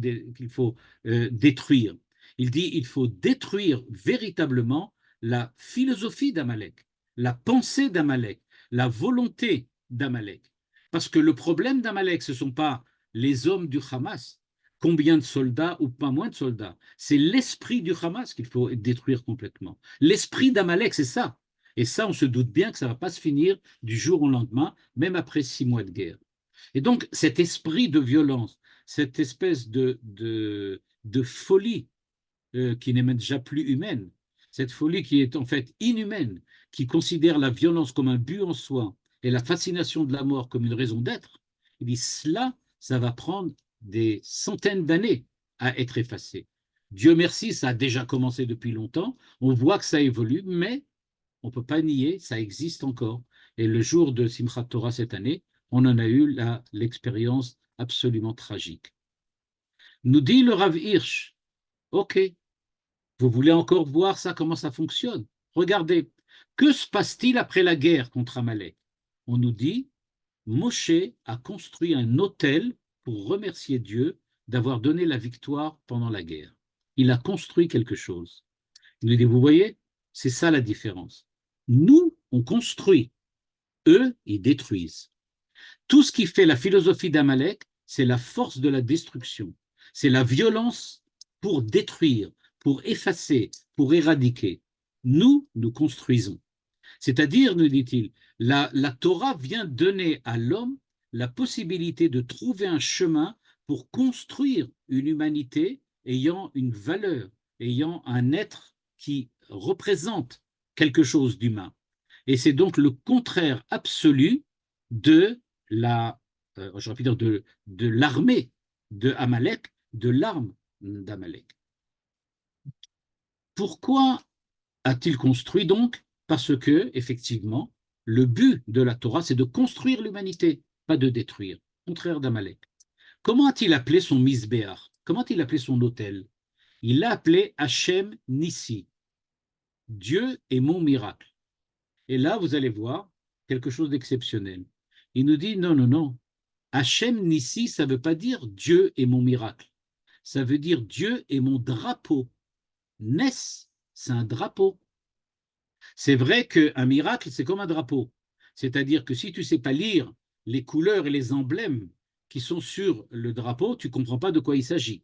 Speaker 2: détruire. Il dit il faut détruire véritablement la philosophie d'Amalek, la pensée d'Amalek, la volonté d'Amalek. Parce que le problème d'Amalek, ce ne sont pas les hommes du Hamas, combien de soldats ou pas moins de soldats. C'est l'esprit du Hamas qu'il faut détruire complètement. L'esprit d'Amalek, c'est ça. Et ça, on se doute bien que ça ne va pas se finir du jour au lendemain, même après 6 mois de guerre. Et donc, cet esprit de violence, cette espèce de folie qui n'est même déjà plus humaine, cette folie qui est en fait inhumaine, qui considère la violence comme un but en soi et la fascination de la mort comme une raison d'être, il dit cela, ça va prendre des centaines d'années à être effacé. Dieu merci, ça a déjà commencé depuis longtemps, on voit que ça évolue, mais on ne peut pas nier, ça existe encore. Et le jour de Simchat Torah cette année, on en a eu l'expérience absolument tragique. Nous dit le Rav Hirsch, ok, vous voulez encore voir ça, comment ça fonctionne? Regardez, que se passe-t-il après la guerre contre Amalek? On nous dit, Moshe a construit un autel pour remercier Dieu d'avoir donné la victoire pendant la guerre. Il a construit quelque chose. Il nous dit, vous voyez, c'est ça la différence. Nous, on construit. Eux, ils détruisent. Tout ce qui fait la philosophie d'Amalek, c'est la force de la destruction. C'est la violence pour détruire, pour effacer, pour éradiquer. Nous, nous construisons. C'est-à-dire, nous dit-il, la Torah vient donner à l'homme la possibilité de trouver un chemin pour construire une humanité ayant une valeur, ayant un être qui représente quelque chose d'humain. Et c'est donc le contraire absolu de j'ai envie de dire de l'armée de Amalek, de l'arme d'Amalek. Pourquoi a-t-il construit donc? Parce que, effectivement, le but de la Torah, c'est de construire l'humanité, pas de détruire, contraire d'Amalek. Comment a-t-il appelé son misbéach? Comment a-t-il appelé son autel? Il l'a appelé Hachem Nissi, Dieu est mon miracle. Et là, vous allez voir quelque chose d'exceptionnel. Il nous dit non, non, non. Hachem Nissi, ça ne veut pas dire Dieu est mon miracle. Ça veut dire Dieu est mon drapeau. Nes, c'est un drapeau. C'est vrai qu'un miracle, c'est comme un drapeau. C'est-à-dire que si tu ne sais pas lire les couleurs et les emblèmes qui sont sur le drapeau, tu ne comprends pas de quoi il s'agit.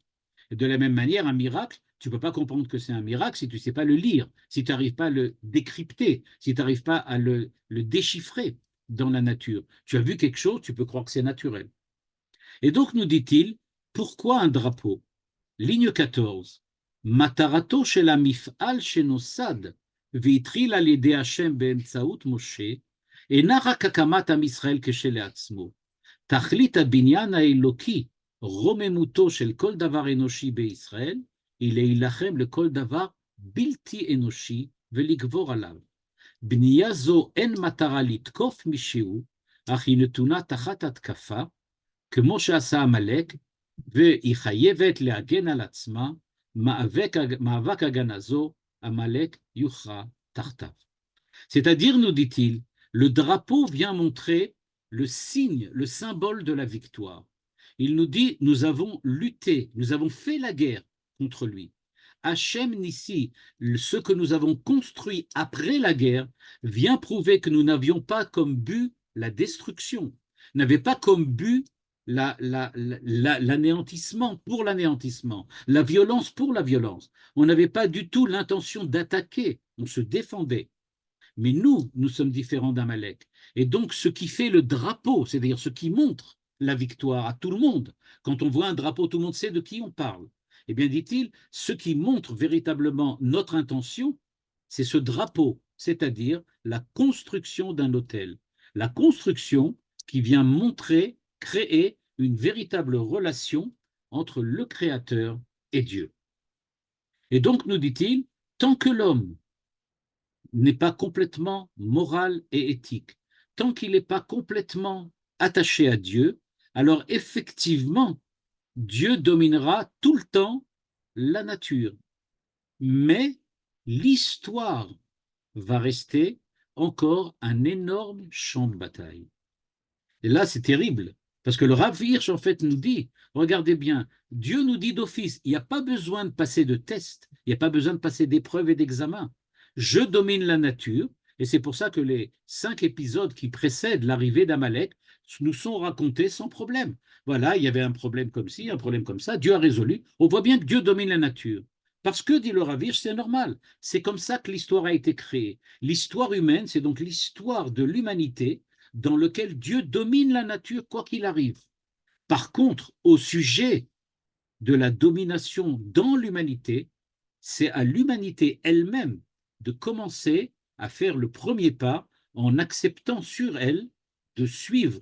Speaker 2: Et de la même manière, un miracle, tu ne peux pas comprendre que c'est un miracle si tu ne sais pas le lire, si tu n'arrives pas à le décrypter, si tu n'arrives pas à le déchiffrer dans la nature. Tu as vu quelque chose, tu peux croire que c'est naturel. Et donc, nous dit-il, pourquoi un drapeau? Ligne 14. Matarato shel hamif'al shenosad והתחיל על ידי השם באמצעות משה, אינה רק הקמת עם ישראל כשלעצמו. תכלית הבניין האלוקי, רוממותו של כל דבר אנושי בישראל, היא להילחם לכל דבר בלתי אנושי ולגבור עליו. בנייה זו אין מטרה לתקוף מישהו, אך היא נתונה תחת התקפה, כמו שעשה עמלק, והיא חייבת להגן על עצמה, מאבק הגנה זו, Amalek yuchra tartav. C'est-à-dire, nous dit-il, le drapeau vient montrer le signe, le symbole de la victoire. Il nous dit, nous avons lutté, nous avons fait la guerre contre lui. Hachem Nissi, ce que nous avons construit après la guerre, vient prouver que nous n'avions pas comme but la destruction, n'avait pas comme but l'anéantissement pour l'anéantissement, la violence pour la violence. On n'avait pas du tout l'intention d'attaquer, on se défendait. Mais nous, nous sommes différents d'Amalek. Et donc, ce qui fait le drapeau, c'est-à-dire ce qui montre la victoire à tout le monde, quand on voit un drapeau, tout le monde sait de qui on parle. Eh bien, dit-il, ce qui montre véritablement notre intention, c'est ce drapeau, c'est-à-dire la construction d'un autel. La construction qui vient montrer, créer une véritable relation entre le Créateur et Dieu. Et donc, nous dit-il, tant que l'homme n'est pas complètement moral et éthique, tant qu'il n'est pas complètement attaché à Dieu, alors effectivement, Dieu dominera tout le temps la nature. Mais l'histoire va rester encore un énorme champ de bataille. Et là, c'est terrible, parce que le Rav Hirsch, en fait, nous dit, regardez bien, Dieu nous dit d'office, il n'y a pas besoin de passer de tests, il n'y a pas besoin de passer d'épreuves et d'examens. Je domine la nature, et c'est pour ça que les 5 épisodes qui précèdent l'arrivée d'Amalek nous sont racontés sans problème. Voilà, il y avait un problème comme ci, un problème comme ça, Dieu a résolu. On voit bien que Dieu domine la nature. Parce que, dit le Rav Hirsch, c'est normal. C'est comme ça que l'histoire a été créée. L'histoire humaine, c'est donc l'histoire de l'humanité dans lequel Dieu domine la nature quoi qu'il arrive. Par contre, au sujet de la domination dans l'humanité, c'est à l'humanité elle-même de commencer à faire le premier pas en acceptant sur elle de suivre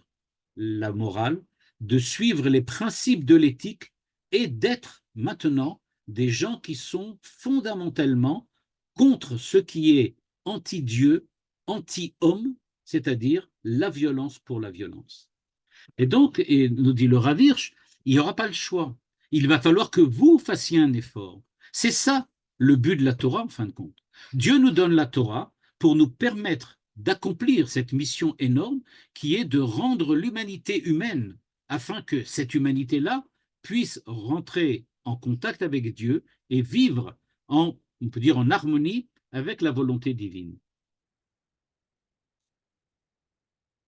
Speaker 2: la morale, de suivre les principes de l'éthique et d'être maintenant des gens qui sont fondamentalement contre ce qui est anti-Dieu, anti-homme, c'est-à-dire la violence pour la violence. Et donc, et nous dit le Rav Hirsch, il n'y aura pas le choix. Il va falloir que vous fassiez un effort. C'est ça le but de la Torah, en fin de compte. Dieu nous donne la Torah pour nous permettre d'accomplir cette mission énorme qui est de rendre l'humanité humaine, afin que cette humanité-là puisse rentrer en contact avec Dieu et vivre en, on peut dire, en harmonie avec la volonté divine.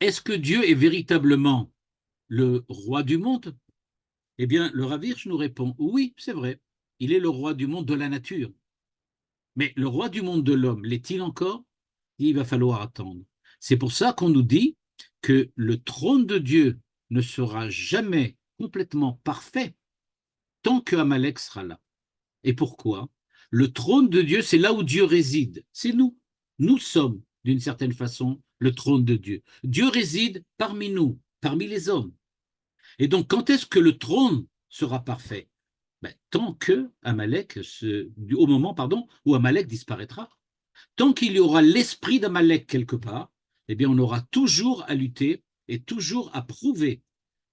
Speaker 2: Est-ce que Dieu est véritablement le roi du monde? Eh bien, le Rav Hirsch nous répond, oui, c'est vrai, il est le roi du monde de la nature. Mais le roi du monde de l'homme, l'est-il encore? Il va falloir attendre. C'est pour ça qu'on nous dit que le trône de Dieu ne sera jamais complètement parfait tant que Amalek sera là. Et pourquoi? Le trône de Dieu, c'est là où Dieu réside. C'est nous. Nous sommes, d'une certaine façon, le trône de Dieu. Dieu réside parmi nous, parmi les hommes. Et donc, quand est-ce que le trône sera parfait? Ben, tant que Amalek, au moment pardon, où Amalek disparaîtra. Tant qu'il y aura l'esprit d'Amalek quelque part, eh bien, on aura toujours à lutter et toujours à prouver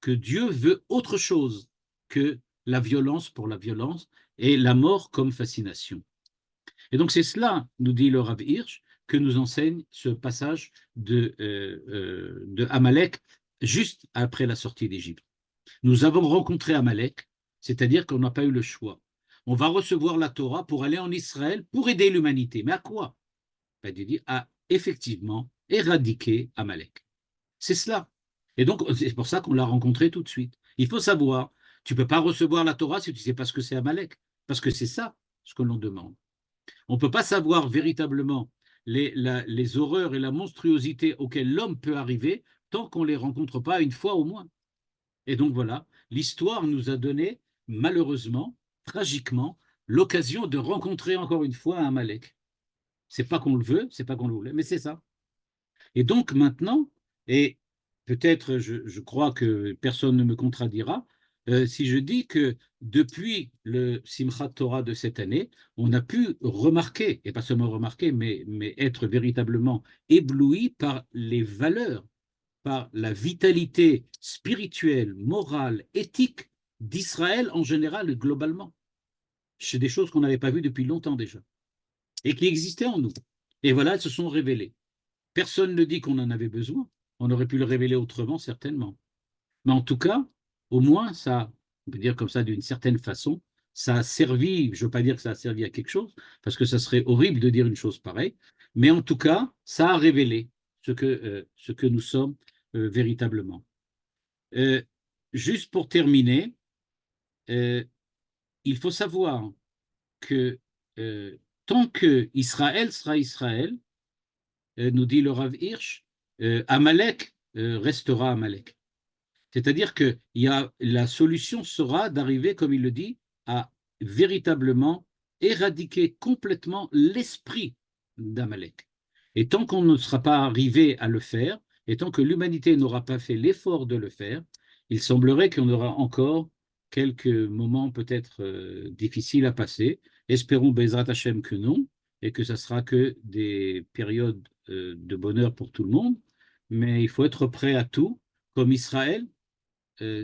Speaker 2: que Dieu veut autre chose que la violence pour la violence et la mort comme fascination. Et donc, c'est cela, nous dit le Rav Hirsch, que nous enseigne ce passage de Amalek juste après la sortie d'Égypte. Nous avons rencontré Amalek, c'est-à-dire qu'on n'a pas eu le choix. On va recevoir la Torah pour aller en Israël pour aider l'humanité. Mais à quoi? Ben, Dieu dit à effectivement éradiquer Amalek. C'est cela. Et donc, c'est pour ça qu'on l'a rencontré tout de suite. Il faut savoir, tu ne peux pas recevoir la Torah si tu ne sais pas ce que c'est Amalek, parce que c'est ça ce que l'on demande. On ne peut pas savoir véritablement les horreurs et la monstruosité auxquelles l'homme peut arriver tant qu'on ne les rencontre pas une fois au moins. Et donc voilà, l'histoire nous a donné, malheureusement, tragiquement, l'occasion de rencontrer encore une fois un Amalek. C'est pas qu'on le veut, c'est pas qu'on le voulait, mais c'est ça. Et donc maintenant, et peut-être je crois que personne ne me contredira, si je dis que depuis le Simchat Torah de cette année, on a pu remarquer, et pas seulement remarquer, mais être véritablement ébloui par les valeurs, par la vitalité spirituelle, morale, éthique d'Israël en général et globalement. C'est des choses qu'on n'avait pas vues depuis longtemps déjà et qui existaient en nous. Et voilà, elles se sont révélées. Personne ne dit qu'on en avait besoin. On aurait pu le révéler autrement, certainement. Mais en tout cas, au moins, ça, on peut dire comme ça d'une certaine façon, ça a servi, je ne veux pas dire que ça a servi à quelque chose, parce que ça serait horrible de dire une chose pareille, mais en tout cas, ça a révélé ce que nous sommes véritablement. Euh, Juste pour terminer, euh, il faut savoir que tant que Israël sera Israël, nous dit le Rav Hirsch, Amalek restera Amalek. C'est-à-dire que la solution sera d'arriver, comme il le dit, à véritablement éradiquer complètement l'esprit d'Amalek. Et tant qu'on ne sera pas arrivé à le faire, et tant que l'humanité n'aura pas fait l'effort de le faire, il semblerait qu'on aura encore quelques moments peut-être difficiles à passer. Espérons, Bezrat Hashem, que non, et que ça sera que des périodes de bonheur pour tout le monde. Mais il faut être prêt à tout, comme Israël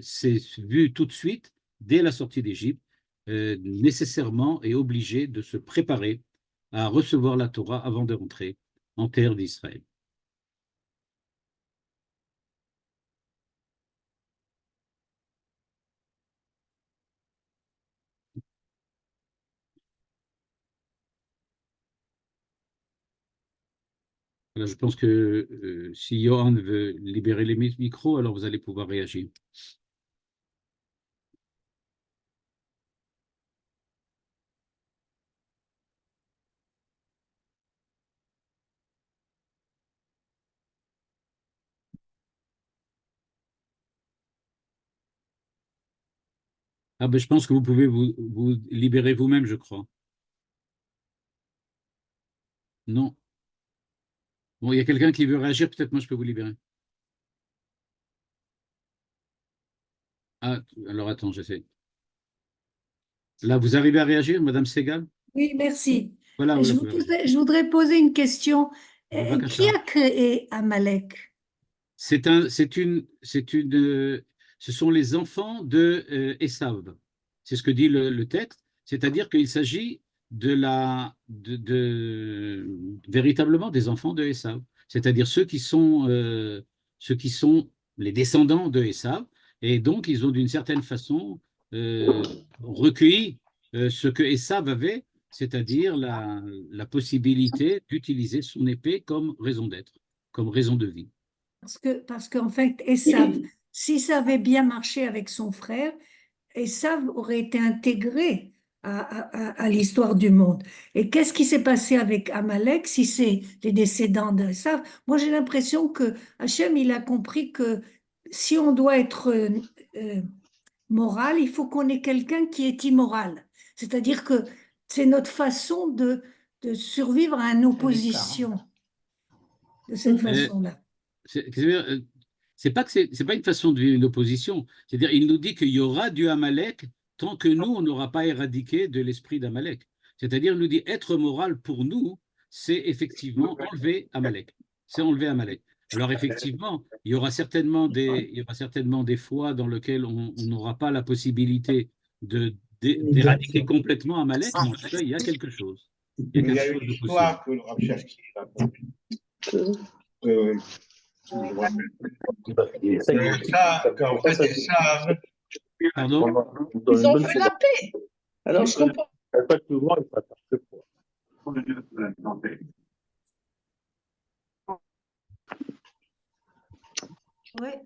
Speaker 2: s'est vu tout de suite, dès la sortie d'Égypte, nécessairement et obligé de se préparer à recevoir la Torah avant de rentrer en terre d'Israël. Alors, je pense que si Johan veut libérer les micros, alors vous allez pouvoir réagir. Ah ben, je pense que vous pouvez vous libérer vous-même, je crois. Non. Bon, il y a quelqu'un qui veut réagir, peut-être moi je peux vous libérer. Ah, alors attends, j'essaie. Là, vous arrivez à réagir, Madame Segal?
Speaker 3: Oui, merci.
Speaker 2: Voilà, voilà, vous pouvez réagir.
Speaker 3: Je voudrais poser une question. Qui
Speaker 2: Bavakasha.
Speaker 3: a créé Amalek?
Speaker 2: Ce sont les enfants de Esav. C'est ce que dit le texte. C'est-à-dire qu'il s'agit véritablement des enfants de Esav. C'est-à-dire ceux qui sont les descendants de Esav. Et donc, ils ont d'une certaine façon recueilli ce que Esav avait, c'est-à-dire la possibilité d'utiliser son épée comme raison d'être, comme raison de vie.
Speaker 3: Parce qu'en fait, Esav, si ça avait bien marché avec son frère, Esav aurait été intégré à l'histoire du monde. Et qu'est-ce qui s'est passé avec Amalek si c'est les descendants d'Esav? Moi, j'ai l'impression que Hachem, il a compris que si on doit être moral, il faut qu'on ait quelqu'un qui est immoral. C'est-à-dire que c'est notre façon de survivre à une opposition de cette façon-là.
Speaker 2: C'est pas que c'est pas une façon de vivre une opposition. C'est-à-dire, il nous dit qu'il y aura du Amalek tant que nous, on n'aura pas éradiqué de l'esprit d'Amalek. C'est-à-dire, il nous dit être moral pour nous, c'est effectivement enlever Amalek. C'est enlever Amalek. Alors, effectivement, il y aura certainement des fois dans lesquelles on n'aura pas la possibilité d'éradiquer complètement Amalek, mais en tout cas, il y a quelque chose. Il y a quelque chose de possible.
Speaker 4: Que le Rav Cherki raconte. Oui, oui. Je me rappelle. Ça, qu'en fait, c'est ça.
Speaker 2: Pardon?
Speaker 5: Ils ont fait la paix. Alors, je comprends.
Speaker 3: Ouais.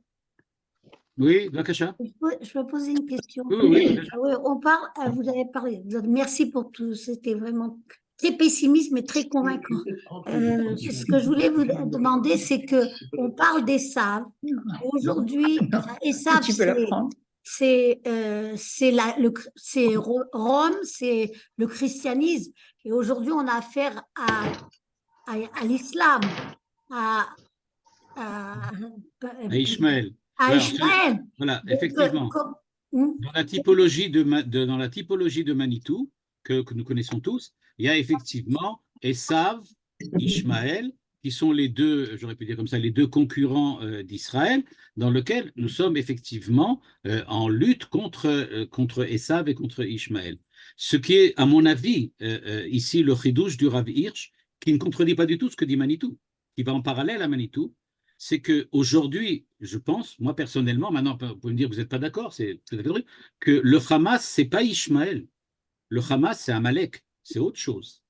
Speaker 2: Oui, Bakacha?
Speaker 6: Je peux poser une question.
Speaker 2: Oui, oui,
Speaker 6: Oui, on parle, vous avez parlé, merci pour tout, c'était vraiment très pessimiste mais très convaincant. Ce que je voulais vous demander, c'est que on parle des sables. Aujourd'hui, et ça, c'est Rome, c'est le christianisme. Et aujourd'hui, on a affaire à l'islam, à
Speaker 2: Ishmaël.
Speaker 6: à Ishmaël.
Speaker 2: Voilà, effectivement. Dans la typologie de Manitou, que nous connaissons tous, il y a effectivement Esav, Ishmaël, qui sont les deux, j'aurais pu dire comme ça, les deux concurrents d'Israël, dans lesquels nous sommes effectivement en lutte contre Esav et contre Ishmaël. Ce qui est, à mon avis, ici le chidouche du Rav Hirsch, qui ne contredit pas du tout ce que dit Manitou, qui va en parallèle à Manitou, c'est qu'aujourd'hui, je pense, moi personnellement, maintenant, vous pouvez me dire que vous n'êtes pas d'accord, c'est vrai, que le Hamas, ce n'est pas Ishmaël. Le Hamas, c'est Amalek, c'est autre chose.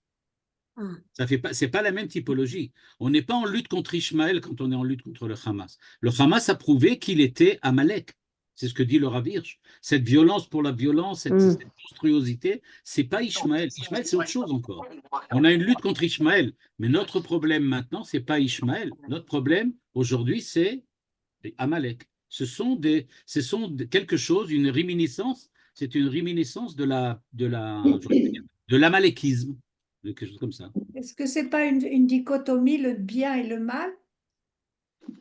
Speaker 2: C'est pas la même typologie. On n'est pas en lutte contre Ishmaël quand on est en lutte contre le Hamas. Le Hamas a prouvé qu'il était Amalek. C'est ce que dit le Rav Hirsch. Cette violence pour la violence, cette monstruosité, c'est pas Ishmaël. Ishmaël, c'est autre chose encore. On a une lutte contre Ishmaël, mais notre problème maintenant, c'est pas Ishmaël. Notre problème aujourd'hui, c'est Amalek. Ce sont quelque chose, une réminiscence. C'est une réminiscence de l'amalekisme, quelque chose comme ça.
Speaker 3: Est-ce que c'est pas une dichotomie, le bien et le mal?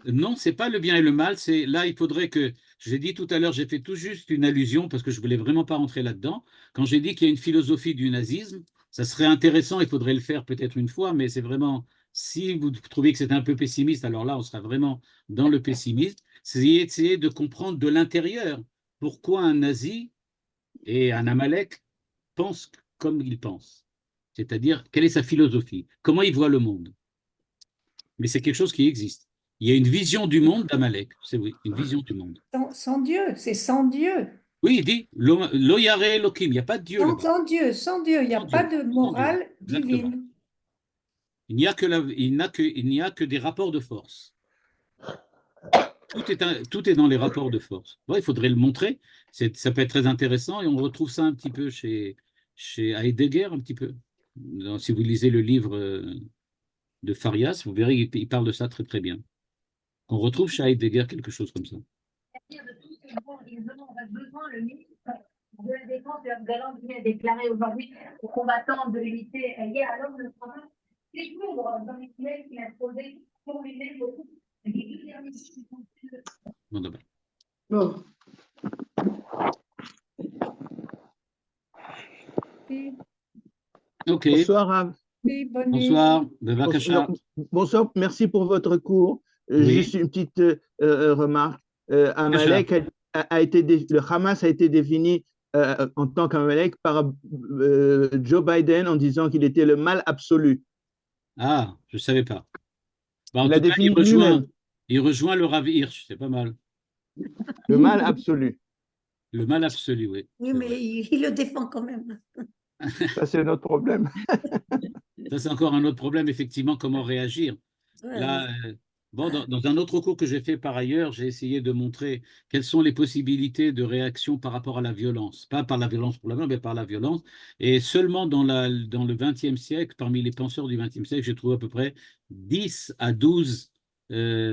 Speaker 2: Non, c'est pas le bien et le mal. C'est là, il faudrait que. J'ai dit tout à l'heure, j'ai fait tout juste une allusion parce que je voulais vraiment pas rentrer là-dedans. Quand j'ai dit qu'il y a une philosophie du nazisme, ça serait intéressant. Il faudrait le faire peut-être une fois, mais c'est vraiment. Si vous trouvez que c'est un peu pessimiste, alors là, on sera vraiment dans le pessimisme. C'est essayer de comprendre de l'intérieur pourquoi un nazi et un Amalek pensent comme ils pensent. C'est-à-dire, quelle est sa philosophie? Comment il voit le monde? Mais c'est quelque chose qui existe. Il y a une vision du monde d'Amalek, c'est oui, une vision du monde.
Speaker 3: Sans Dieu, c'est sans Dieu.
Speaker 2: Oui, il dit Lo yare Elohim, il n'y a pas de Dieu là-bas.
Speaker 3: Sans Dieu, il n'y a pas de morale divine.
Speaker 2: Il n'y a que des rapports de force. Tout est dans les rapports de force. Bon, il faudrait le montrer. Ça peut être très intéressant et on retrouve ça un petit peu chez Heidegger, un petit peu. Si vous lisez le livre de Farias, vous verrez qu'il parle de ça très très bien. On retrouve chez Heidegger quelque chose comme ça.
Speaker 6: de la défense de l'Afghanistan a déclaré aujourd'hui aux combattants de l'unité hier, alors le programme découvre dans les tunnels qu'il a posé pour lui-même beaucoup.
Speaker 2: Bon, d'abord.
Speaker 5: Bon.
Speaker 3: Oui,
Speaker 2: Ok,
Speaker 7: Bonsoir, Rav.
Speaker 3: oui, bonne nuit.
Speaker 2: bonsoir, Bevakasha.
Speaker 7: Bonsoir, merci pour votre cours.
Speaker 2: Oui.
Speaker 7: Juste une petite remarque.
Speaker 2: Bevakasha.
Speaker 7: Amalek le Hamas a été défini en tant qu'Amalek par Joe Biden en disant qu'il était le mal absolu.
Speaker 2: Ah, je ne savais pas. Bah, en
Speaker 7: Il l'a
Speaker 2: tout cas,
Speaker 7: défini lui-même,
Speaker 2: il rejoint le Rav Hirsch, c'est pas mal.
Speaker 7: le mal absolu.
Speaker 2: Le mal absolu, oui.
Speaker 6: Oui,
Speaker 2: c'est
Speaker 6: mais
Speaker 2: vrai.
Speaker 6: il le défend quand même.
Speaker 7: Ça, c'est notre problème.
Speaker 2: Ça, c'est encore un autre problème, effectivement, comment réagir.
Speaker 6: Ouais,
Speaker 2: Là, bon, dans un autre cours que j'ai fait par ailleurs, j'ai essayé de montrer quelles sont les possibilités de réaction par rapport à la violence. Pas par la violence pour la violence, mais par la violence. Et seulement dans le XXe siècle, parmi les penseurs du XXe siècle, j'ai trouvé à peu près 10 à 12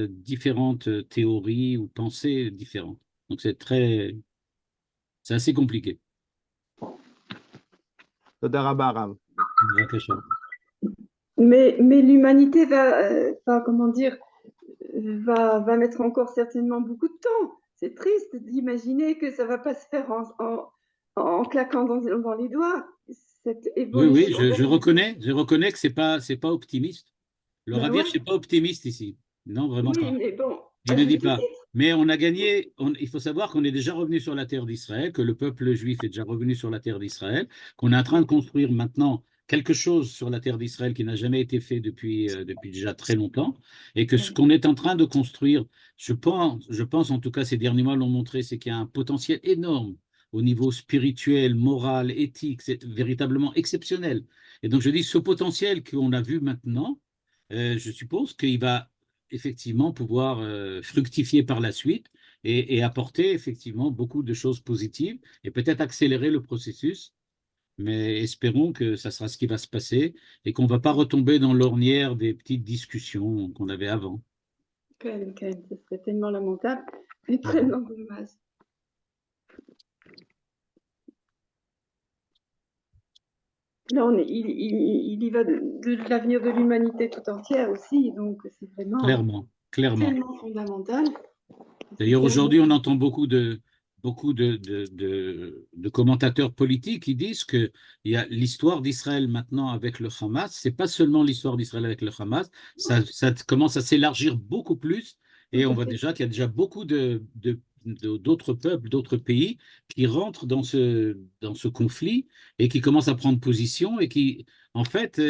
Speaker 2: différentes théories ou pensées différentes. Donc c'est assez compliqué.
Speaker 7: Toda rabba, Rav.
Speaker 2: Bevakasha.
Speaker 5: Mais l'humanité va, comment dire, va mettre encore certainement beaucoup de temps. C'est triste d'imaginer que ça va pas se faire en claquant dans les doigts. Cette
Speaker 2: Oui, oui,
Speaker 5: évolution.
Speaker 2: je reconnais que c'est pas optimiste. Le
Speaker 5: Ben
Speaker 2: Ravir,
Speaker 5: ouais.
Speaker 2: c'est pas optimiste ici. Non, vraiment
Speaker 5: Oui,
Speaker 2: pas.
Speaker 5: mais bon,
Speaker 2: Il
Speaker 5: à
Speaker 2: ne dit
Speaker 5: juste
Speaker 2: pas.
Speaker 5: titre.
Speaker 2: Mais on a gagné, il faut savoir qu'on est déjà revenu sur la terre d'Israël, que le peuple juif est déjà revenu sur la terre d'Israël, qu'on est en train de construire maintenant quelque chose sur la terre d'Israël qui n'a jamais été fait depuis déjà très longtemps, et que ce qu'on est en train de construire, je pense en tout cas ces derniers mois l'ont montré, c'est qu'il y a un potentiel énorme au niveau spirituel, moral, éthique, c'est véritablement exceptionnel. Et donc je dis, ce potentiel qu'on a vu maintenant, je suppose qu'il va effectivement pouvoir fructifier par la suite et apporter effectivement beaucoup de choses positives et peut-être accélérer le processus. Mais espérons que ça sera ce qui va se passer et qu'on ne va pas retomber dans l'ornière des petites discussions qu'on avait avant.
Speaker 5: Ce serait tellement lamentable et tellement dommage. Là, il y va de l'avenir de l'humanité tout entière aussi, donc c'est vraiment
Speaker 2: Clairement.
Speaker 5: tellement fondamental.
Speaker 2: D'ailleurs, aujourd'hui, on entend beaucoup de commentateurs politiques qui disent que il y a l'histoire d'Israël maintenant avec le Hamas, c'est pas seulement l'histoire d'Israël avec le Hamas, ça commence à s'élargir beaucoup plus et on voit déjà qu'il y a déjà beaucoup d'autres peuples, d'autres pays qui rentrent dans ce conflit et qui commencent à prendre position et qui, en fait,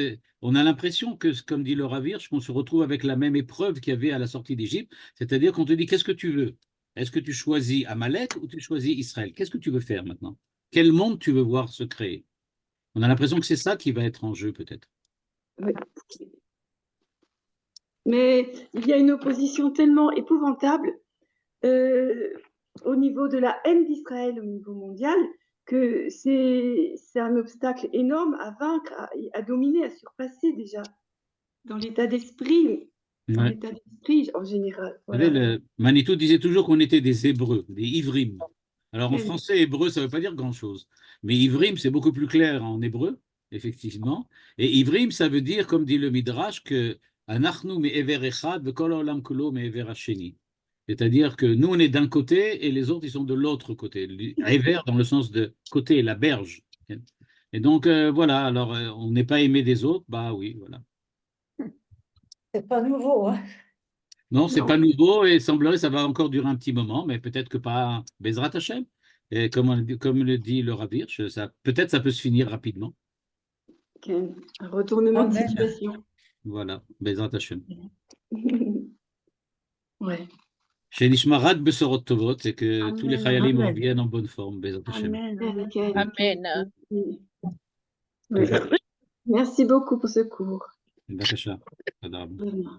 Speaker 2: on a l'impression que, comme dit le Rav Hirsch, qu'on se retrouve avec la même épreuve qu'il y avait à la sortie d'Égypte, c'est-à-dire qu'on te dit qu'est-ce que tu veux? Est-ce que tu choisis Amalek ou tu choisis Israël? Qu'est-ce que tu veux faire maintenant? Quel monde tu veux voir se créer? On a l'impression que c'est ça qui va être en jeu peut-être.
Speaker 5: Oui. Mais il y a une opposition tellement épouvantable au niveau de la haine d'Israël au niveau mondial que c'est un obstacle énorme à vaincre, à dominer, à surpasser déjà dans l'état d'esprit. Dans
Speaker 2: Ouais.
Speaker 5: l'état d'esprit en général.
Speaker 2: Vous savez, Manitou disait toujours qu'on était des Hébreux, des Ivrim. Alors en
Speaker 5: Oui.
Speaker 2: français, hébreu, ça ne veut pas dire grand-chose. Mais Ivrim, c'est beaucoup plus clair en hébreu, effectivement. Et Ivrim, ça veut dire, comme dit le Midrash, que Anachnu me'ever echad v'kol ha'olam kulo me'ever hasheni. C'est-à-dire que nous, on est d'un côté et les autres, ils sont de l'autre côté. Ever dans le sens de côté, la berge. Et donc, voilà, alors on n'est pas aimé des autres, bah oui, voilà.
Speaker 3: C'est pas nouveau, hein.
Speaker 2: Non, c'est
Speaker 5: Non.
Speaker 2: pas nouveau et semblerait que ça va encore durer un petit moment, mais peut-être que pas Bezrat Hashem. Et comme le dit le Rav Hirsch, peut-être ça peut se finir rapidement.
Speaker 5: Un retournement de
Speaker 3: Amen.
Speaker 5: situation.
Speaker 2: Voilà, Bezrat Hashem.
Speaker 5: Ouais.
Speaker 2: Chez Nishmarat Besorot Tovot, c'est que
Speaker 6: Amen,
Speaker 2: tous les Chayalim
Speaker 6: amen.
Speaker 2: reviennent en bonne forme, Bezrat Hashem.
Speaker 6: Amen.
Speaker 5: Amen. Oui. Merci beaucoup pour ce cours.
Speaker 2: Bevakasha. Tadam.
Speaker 5: Vraiment.